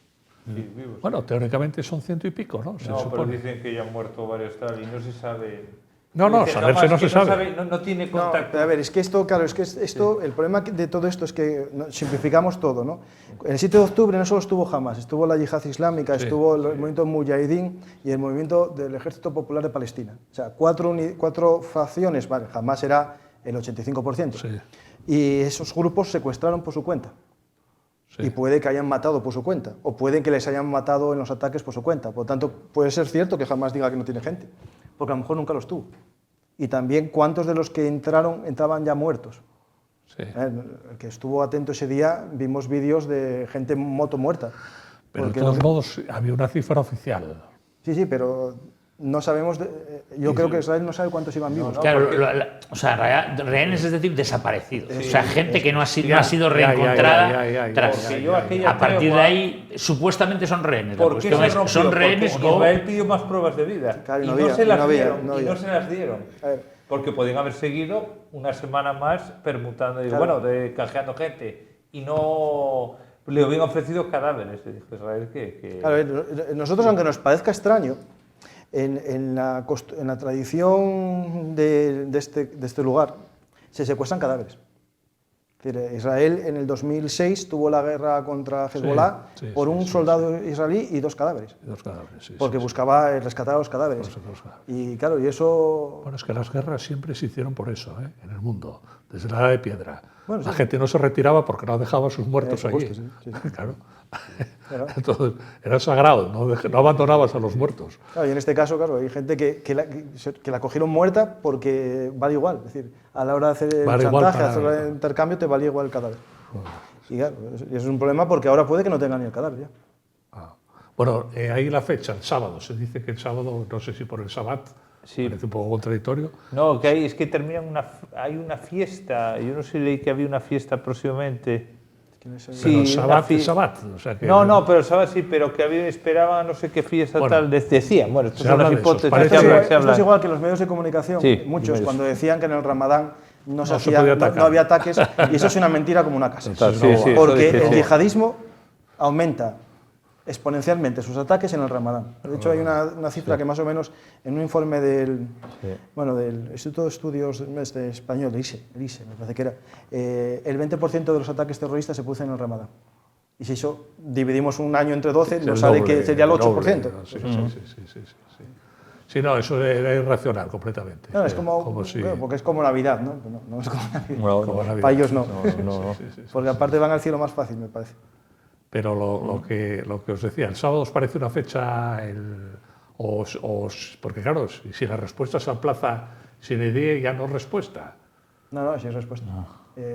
Sí, vivos. Bueno, teóricamente son 100 y pico, ¿no? Pero dicen que ya han muerto varios tal y no se sabe. Saberse no se sabe. No tiene contacto. No, a ver, es que esto, claro, esto, el problema de todo esto es que simplificamos todo, ¿no? El 7 de octubre no solo estuvo Hamas, estuvo la Yihad Islámica, estuvo el movimiento Mujahideen y el movimiento del Ejército Popular de Palestina. O sea, cuatro facciones, vale, Hamas era el 85%. Sí. Y esos grupos secuestraron por su cuenta. Sí. Y puede que hayan matado por su cuenta, o pueden que les hayan matado en los ataques por su cuenta. Por lo tanto, puede ser cierto que Hamas diga que no tiene gente, porque a lo mejor nunca los tuvo. Y también cuántos de los que entraban ya muertos. Sí. El que estuvo atento ese día, vimos vídeos de gente moto muerta. Pero de todos modos había una cifra oficial. Sí, pero no sabemos, yo creo que Israel no sabe cuántos iban vivos. No, claro, o sea, rehenes es decir, desaparecidos. Sí, o sea, gente que no ha sido reencontrada. A partir de ahí, supuestamente son rehenes. ¿Por qué se rompió? Son rehenes porque Israel pidió más pruebas de vida. Claro, y no se las dieron. Porque podían haber seguido una semana más permutando, canjeando gente. Y no Le habían ofrecido cadáveres, dijo Israel que... Claro, nosotros, aunque nos parezca extraño, en la tradición de este lugar se secuestran cadáveres. Es decir, Israel en el 2006 tuvo la guerra contra Hezbollah por un soldado israelí y 2 cadáveres. Porque buscaba rescatar a los cadáveres. Y claro, y eso... Bueno, es que las guerras siempre se hicieron por eso, en el mundo, desde la edad de piedra. Bueno, la gente no se retiraba porque no dejaba a sus muertos allí. Claro. Entonces, era sagrado, no abandonabas a los muertos. Claro, y en este caso, claro, hay gente que la cogieron muerta porque vale igual. Es decir, a la hora de hacer el chantaje, hacer el intercambio, te valía igual el cadáver. Y claro, eso es un problema porque ahora puede que no tengan ni el cadáver ya. Bueno, ahí la fecha, el sábado. Se dice que el sábado, no sé si por el Shabbat, parece un poco contradictorio. No, que es que hay una fiesta. Yo no sé, leí que había una fiesta próximamente. Sí, Shabbat, o sea que... No, pero Shabbat sí, pero que esperaban no sé qué fiesta tal, decían. Bueno, estas son las hipótesis. Esto es igual que los medios de comunicación, muchos, cuando decían que en el Ramadán no había ataques, y eso es una mentira como una casa. Porque el yihadismo aumenta exponencialmente sus ataques en el Ramadán. De hecho, hay una cifra que más o menos en un informe del Instituto de Estudios Español, el ISE, me parece que era, el 20% de los ataques terroristas se producen en el Ramadán. Y si eso dividimos un año entre 12, nos sale que sería el 8%. Sí, no, eso era irracional completamente. No, es porque es como Navidad, ¿no? No es como Navidad. Para ellos no. Porque aparte van al cielo más fácil, me parece. Pero lo que os decía, el sábado os parece una fecha, porque claro, si la respuesta se aplaza sin el día, ya no es respuesta. No, sí es respuesta.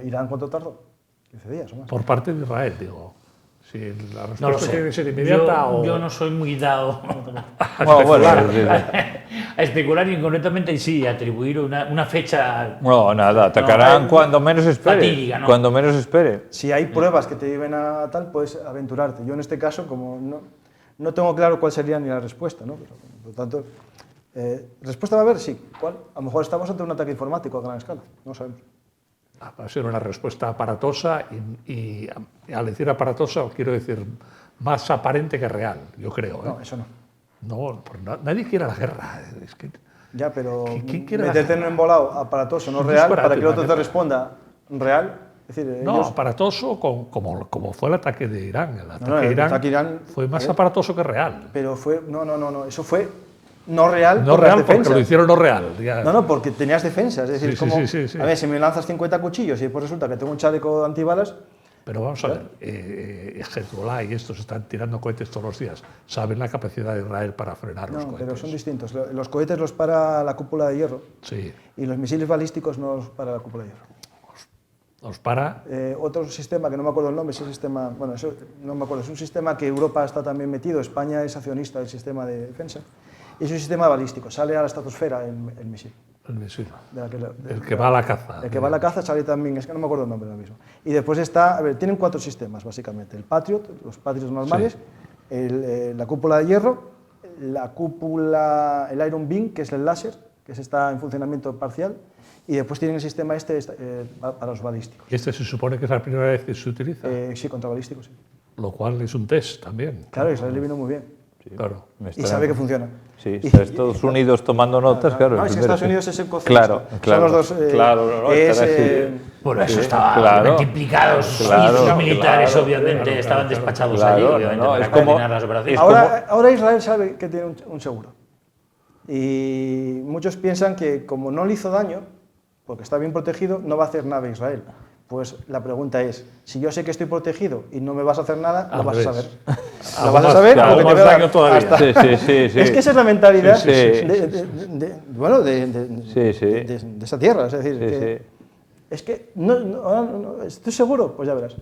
¿Irán cuánto tardó? 15 días o más. Por parte de Israel, digo. Si la respuesta tiene que ser inmediata yo no soy muy dado a especular y concretamente sí, atribuir una fecha... No, nada, atacarán cuando menos espere. Fatídica, ¿no? Cuando menos espere. Si hay pruebas que te lleven a tal, puedes aventurarte. Yo en este caso, como no tengo claro cuál sería ni la respuesta, ¿no? Pero, por lo tanto, ¿respuesta va a haber? Sí. ¿Cuál? A lo mejor estamos ante un ataque informático a gran escala, no sabemos. Va a ser una respuesta aparatosa y al decir aparatosa quiero decir más aparente que real, yo creo. No, eso no. No, nadie quiere la guerra. Es que, ya, pero meterte en un embolado aparatoso, no real, para que el otro te responda real. Es decir, no, aparatoso como fue el ataque de Irán. El ataque de Irán fue más aparatoso que real. Pero fue... No, eso fue... No real, no real porque lo hicieron no real. Ya. No, porque tenías defensas. Es decir, sí. A ver, si me lanzas 50 cuchillos y después resulta que tengo un chaleco de antibalas... Pero vamos a ver, Hezbollah y estos están tirando cohetes todos los días. Saben la capacidad de Israel para frenar los cohetes. Pero son distintos. Los cohetes los para la cúpula de hierro. Sí. Y los misiles balísticos no los para la cúpula de hierro. ¿Los para? Otro sistema, que no me acuerdo el nombre, ese sistema... Bueno, eso no me acuerdo. Es un sistema que Europa está también metido. España es accionista del sistema de defensa. Es un sistema balístico, sale a la estratosfera el misil. El misil. El que va a la caza. El que va a la caza sale también, es que no me acuerdo el nombre ahora mismo. Y después está, a ver, tienen 4 sistemas básicamente. El Patriot, los Patriots normales, la cúpula de hierro, la cúpula, el Iron Beam, que es el láser, que está en funcionamiento parcial, y después tienen el sistema para los balísticos. ¿Y este se supone que es la primera vez que se utiliza? Sí, contra balísticos, sí. Lo cual es un test también. Claro, Israel le vino muy bien. Sí, claro. Y sabe que funciona. Sí, está Estados Unidos tomando notas, claro. No, es que Estados Unidos es el cocina. Claro. Son los dos. Bueno, eso estaba implicados. Los militares, obviamente, estaban despachados allí, obviamente, para coordinar las operaciones. Ahora Israel sabe que tiene un seguro. Y muchos piensan que, como no le hizo daño, porque está bien protegido, no va a hacer nada Israel. Pues la pregunta es, si yo sé que estoy protegido y no me vas a hacer nada, lo vas a saber. Lo vas a saber porque te veo daño todavía. Sí. Es que esa es la mentalidad de esa tierra. Es decir, es que no, estoy seguro, pues ya verás.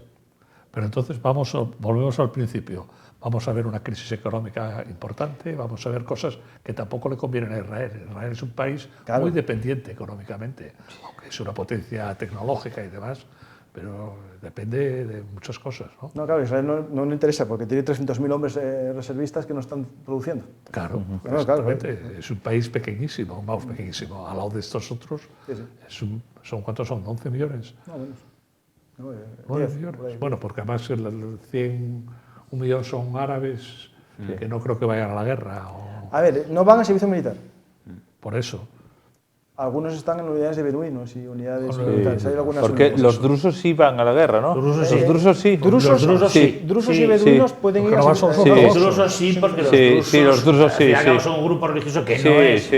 Pero entonces volvemos al principio. Vamos a ver una crisis económica importante, vamos a ver cosas que tampoco le convienen a Israel. Israel es un país muy dependiente económicamente, aunque es una potencia tecnológica y demás, pero depende de muchas cosas, ¿no? No, claro, a Israel no le interesa porque tiene 300.000 hombres reservistas que no están produciendo. Claro, exactamente. Es un país pequeñísimo, vamos, pequeñísimo. Al lado de estos otros, ¿son cuántos son? ¿11 millones? No, menos. 9 millones. Bueno, porque además 1 millón son árabes que no creo que vayan a la guerra. A ver, no van a servicio militar. Por eso. Algunos están en unidades de beduinos y unidades militares. Hay algunas porque unidades. los drusos sí van a la guerra, ¿no? Los drusos sí. Drusos y beduinos pueden ir a Los drusos sí, porque los drusos sí. Son un grupo religioso que no es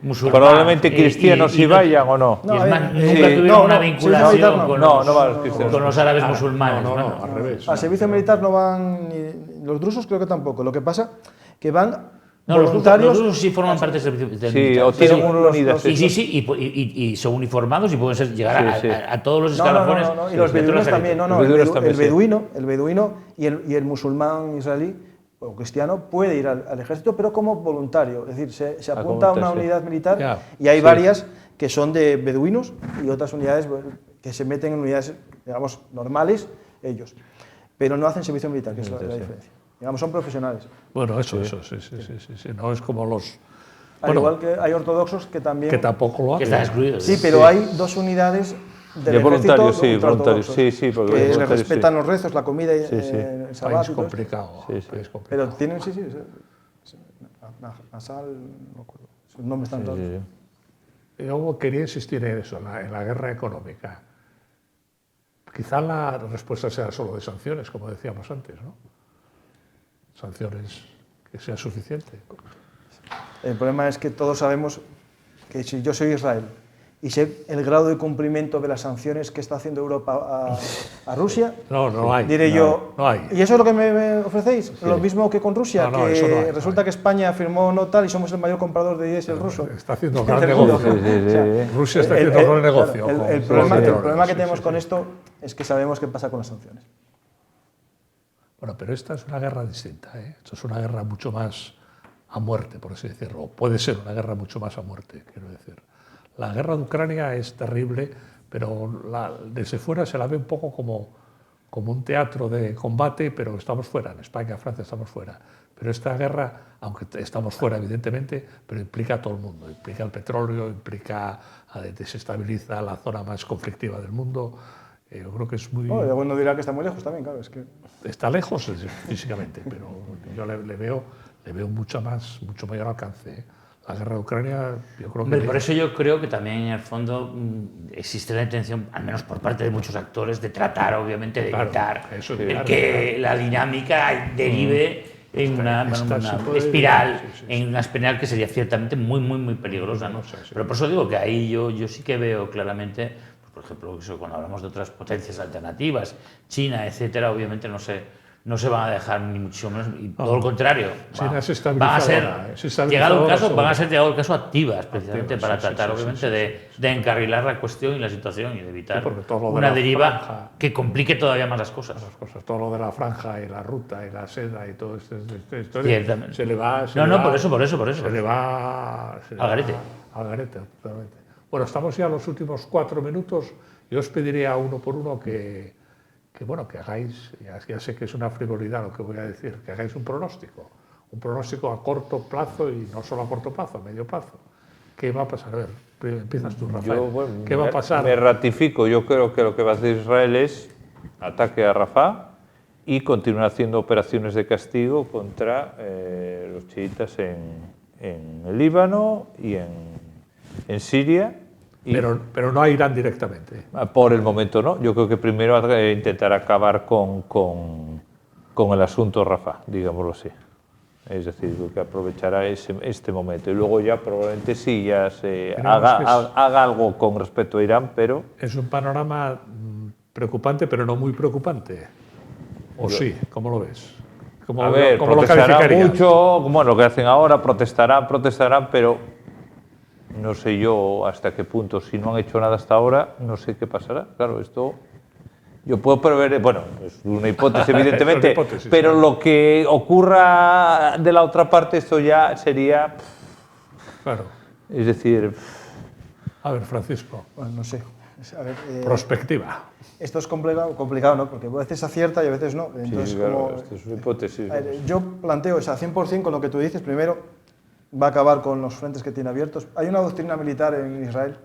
musulmán. Probablemente cristianos sí vayan o no. Y es más, nunca tuvieron una vinculación con los árabes musulmanes. No, al revés. Al servicio militar no van ni los drusos, creo que tampoco. Lo que pasa que van los voluntarios. drusos sí forman parte del servicio militar. Sí, o tienen una unidad. Y son uniformados y pueden llegar a todos los escalafones. No. Y los beduinos también. El beduino y el musulmán israelí o cristiano puede ir al ejército, pero como voluntario. Es decir, se apunta a una unidad militar y hay varias que son de beduinos y otras unidades que se meten en unidades, digamos, normales, ellos. Pero no hacen servicio militar, que es la diferencia. Digamos, son profesionales. Bueno, eso, sí. No es como los... Al igual que hay ortodoxos que también... Que tampoco lo hacen. Que están excluidos. Sí, pero hay 2 unidades de voluntarios, voluntarios, porque les respetan los rezos, la comida y el sabbat. Es complicado. Pero tienen, Asal, no me acuerdo, sus nombres están raros. Yo quería insistir en eso, en la guerra económica. Quizá la respuesta sea solo de sanciones, como decíamos antes, ¿no? Sanciones que sean suficientes. El problema es que todos sabemos que si yo soy Israel y sé el grado de cumplimiento de las sanciones que está haciendo Europa a Rusia, no hay. Diré yo, no hay. ¿Y eso es lo que me ofrecéis? Sí. Lo mismo que con Rusia, No, que eso no hay, resulta que España firmó no tal y somos el mayor comprador de diésel ruso. Está haciendo un gran negocio. Rusia está haciendo un gran negocio. El problema que tenemos con esto es que sabemos qué pasa con las sanciones. Bueno, pero esta es una guerra distinta, ¿eh? Esto es una guerra mucho más a muerte, por así decirlo. Puede ser una guerra mucho más a muerte, quiero decir. La guerra de Ucrania es terrible, pero desde fuera se la ve un poco como un teatro de combate, pero estamos fuera. En España, Francia estamos fuera. Pero esta guerra, aunque estamos fuera evidentemente, pero implica a todo el mundo. Implica el petróleo, desestabiliza la zona más conflictiva del mundo. Yo creo que es muy... Bueno, dirá que está muy lejos también, claro. Es que... Está lejos físicamente, pero yo le veo mucho mayor alcance, ¿eh? La guerra de Ucrania, yo creo que... Por eso yo creo que también en el fondo existe la intención, al menos por parte de muchos actores, de tratar, obviamente, de evitar que la dinámica derive en una espiral, en una espiral que sería ciertamente muy peligrosa, ¿no? Pero por eso digo que ahí yo sí que veo claramente, por ejemplo, cuando hablamos de otras potencias alternativas, China, etcétera, obviamente no se van a dejar ni mucho menos, y todo lo contrario, van a ser, llegado el caso, activas, precisamente para tratar, obviamente, de encarrilar la cuestión y la situación y de evitar una deriva que complique todavía más las cosas. Todo lo de la franja y la ruta y la seda y todo esto se le va... Por eso. Se le va... Al garete. Al garete, totalmente. Bueno, estamos ya en los últimos 4 minutos. Yo os pediría uno por uno que hagáis, ya sé que es una frivolidad lo que voy a decir, que hagáis un pronóstico a corto plazo y no solo a corto plazo, a medio plazo. ¿Qué va a pasar? A ver, empiezas tú, Rafael. ¿Qué va a pasar? Me ratifico, yo creo que lo que va a hacer Israel es ataque a Rafah y continuar haciendo operaciones de castigo contra los chiitas en el Líbano y en Siria. Pero no a Irán directamente. Por el momento no. Yo creo que primero intentar acabar con el asunto Rafah, digámoslo así. Es decir, que aprovechará este momento. Y luego ya probablemente sí ya se haga algo con respecto a Irán, pero... Es un panorama preocupante, pero no muy preocupante. ¿O sí? ¿Cómo lo ves? Protestarán mucho, como lo que hacen ahora, protestarán, pero... No sé yo hasta qué punto, si no han hecho nada hasta ahora, no sé qué pasará. Claro, esto yo puedo prever, bueno, es una hipótesis evidentemente, pero lo que ocurra de la otra parte, esto ya sería... Claro. Es decir... A ver, Francisco. Bueno, no sé. A ver, prospectiva. Esto es complicado, ¿no? Porque a veces acierta y a veces no. Entonces, sí, claro, esto es una hipótesis. Yo planteo esa 100% con lo que tú dices. Primero, va a acabar con los frentes que tiene abiertos. Hay una doctrina militar en Israel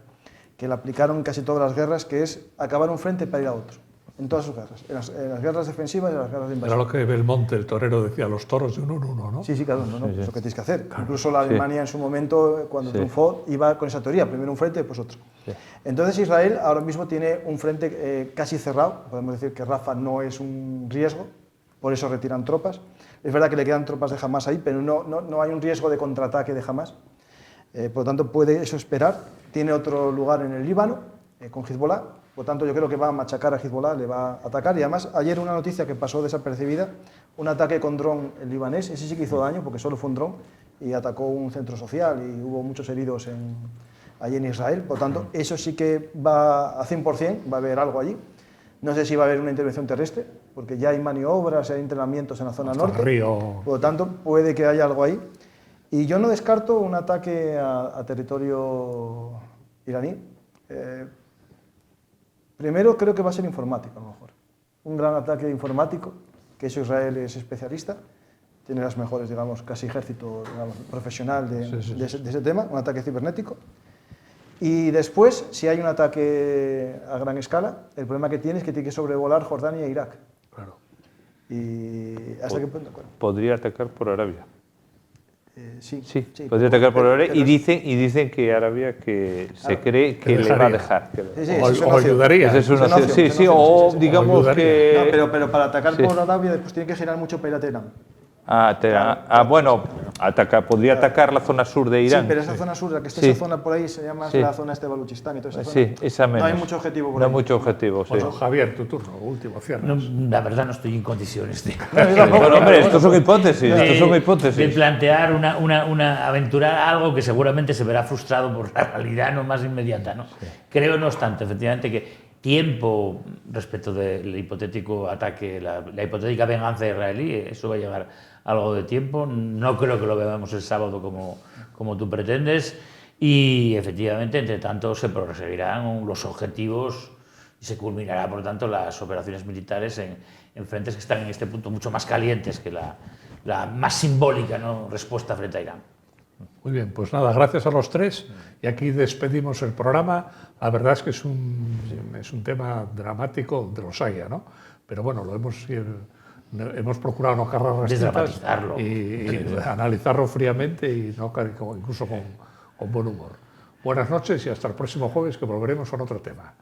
que la aplicaron en casi todas las guerras, que es acabar un frente para ir a otro. en todas sus guerras, en las guerras defensivas y en las guerras de Era invasión. lo que Belmonte, el torero, decía, los toros de uno en uno, ¿no? Sí, claro, no, es lo que tienes que hacer. Incluso la Alemania en su momento, cuando triunfó, iba con esa teoría, primero un frente y después otro. Entonces Israel ahora mismo tiene un frente casi cerrado, podemos decir que Rafah no es un riesgo, por eso retiran tropas. Es verdad que le quedan tropas de Hamas ahí, pero no hay un riesgo de contraataque de Hamas. Por lo tanto, puede eso esperar. Tiene otro lugar en el Líbano, con Hezbollah. Por lo tanto, yo creo que va a machacar a Hezbollah, le va a atacar. Y además, ayer una noticia que pasó desapercibida, un ataque con dron libanés, ese sí que hizo daño, porque solo fue un dron, y atacó un centro social y hubo muchos heridos allí en Israel. Por lo tanto, eso sí que va a 100%, va a haber algo allí. No sé si va a haber una intervención terrestre, porque ya hay maniobras, hay entrenamientos en la zona norte. Río. Por lo tanto, puede que haya algo ahí. Y yo no descarto un ataque a territorio iraní. Primero creo que va a ser informático, a lo mejor. Un gran ataque informático, que eso Israel es especialista. Tiene las mejores, digamos, casi ejército profesional de ese tema, un ataque cibernético. Y después, si hay un ataque a gran escala, el problema que tiene es que tiene que sobrevolar Jordania e Irak. Claro. Y hasta qué punto. Podría atacar por Arabia. Sí, podría atacar por Arabia pero y dicen que Arabia que se cree que le va a dejar. O ayudaría. O digamos que... No, pero para atacar por Arabia después tiene que girar mucho para ir a Teherán. Bueno, podría atacar la zona sur de Irán. Sí, pero esa zona sur, la que está esa zona por ahí, se llama la zona de Baluchistán y toda esa zona. Sí, esa menos. No hay mucho objetivo por No ahí. hay mucho objetivo, sí. Bueno, Javier, tu turno, último, cierre. No, la verdad no estoy en condiciones de... Bueno, hombre, estos son hipótesis. De plantear aventurar algo que seguramente se verá frustrado por la realidad no más inmediata, ¿no? Sí. Creo, no obstante, efectivamente, que tiempo respecto del hipotético ataque, la hipotética venganza israelí, eso va a llevar algo de tiempo. No creo que lo veamos el sábado como tú pretendes. Y efectivamente, entre tanto, se proseguirán los objetivos y se culminará, por tanto, las operaciones militares en frentes que están en este punto mucho más calientes que la más simbólica, ¿no?, respuesta frente a Irán. Muy bien, pues nada, gracias a los tres y aquí despedimos el programa. La verdad es que es un tema dramático de los haya, ¿no? Pero bueno, hemos procurado no cargar las tintas y analizarlo fríamente y no incluso con buen humor. Buenas noches y hasta el próximo jueves, que volveremos con otro tema.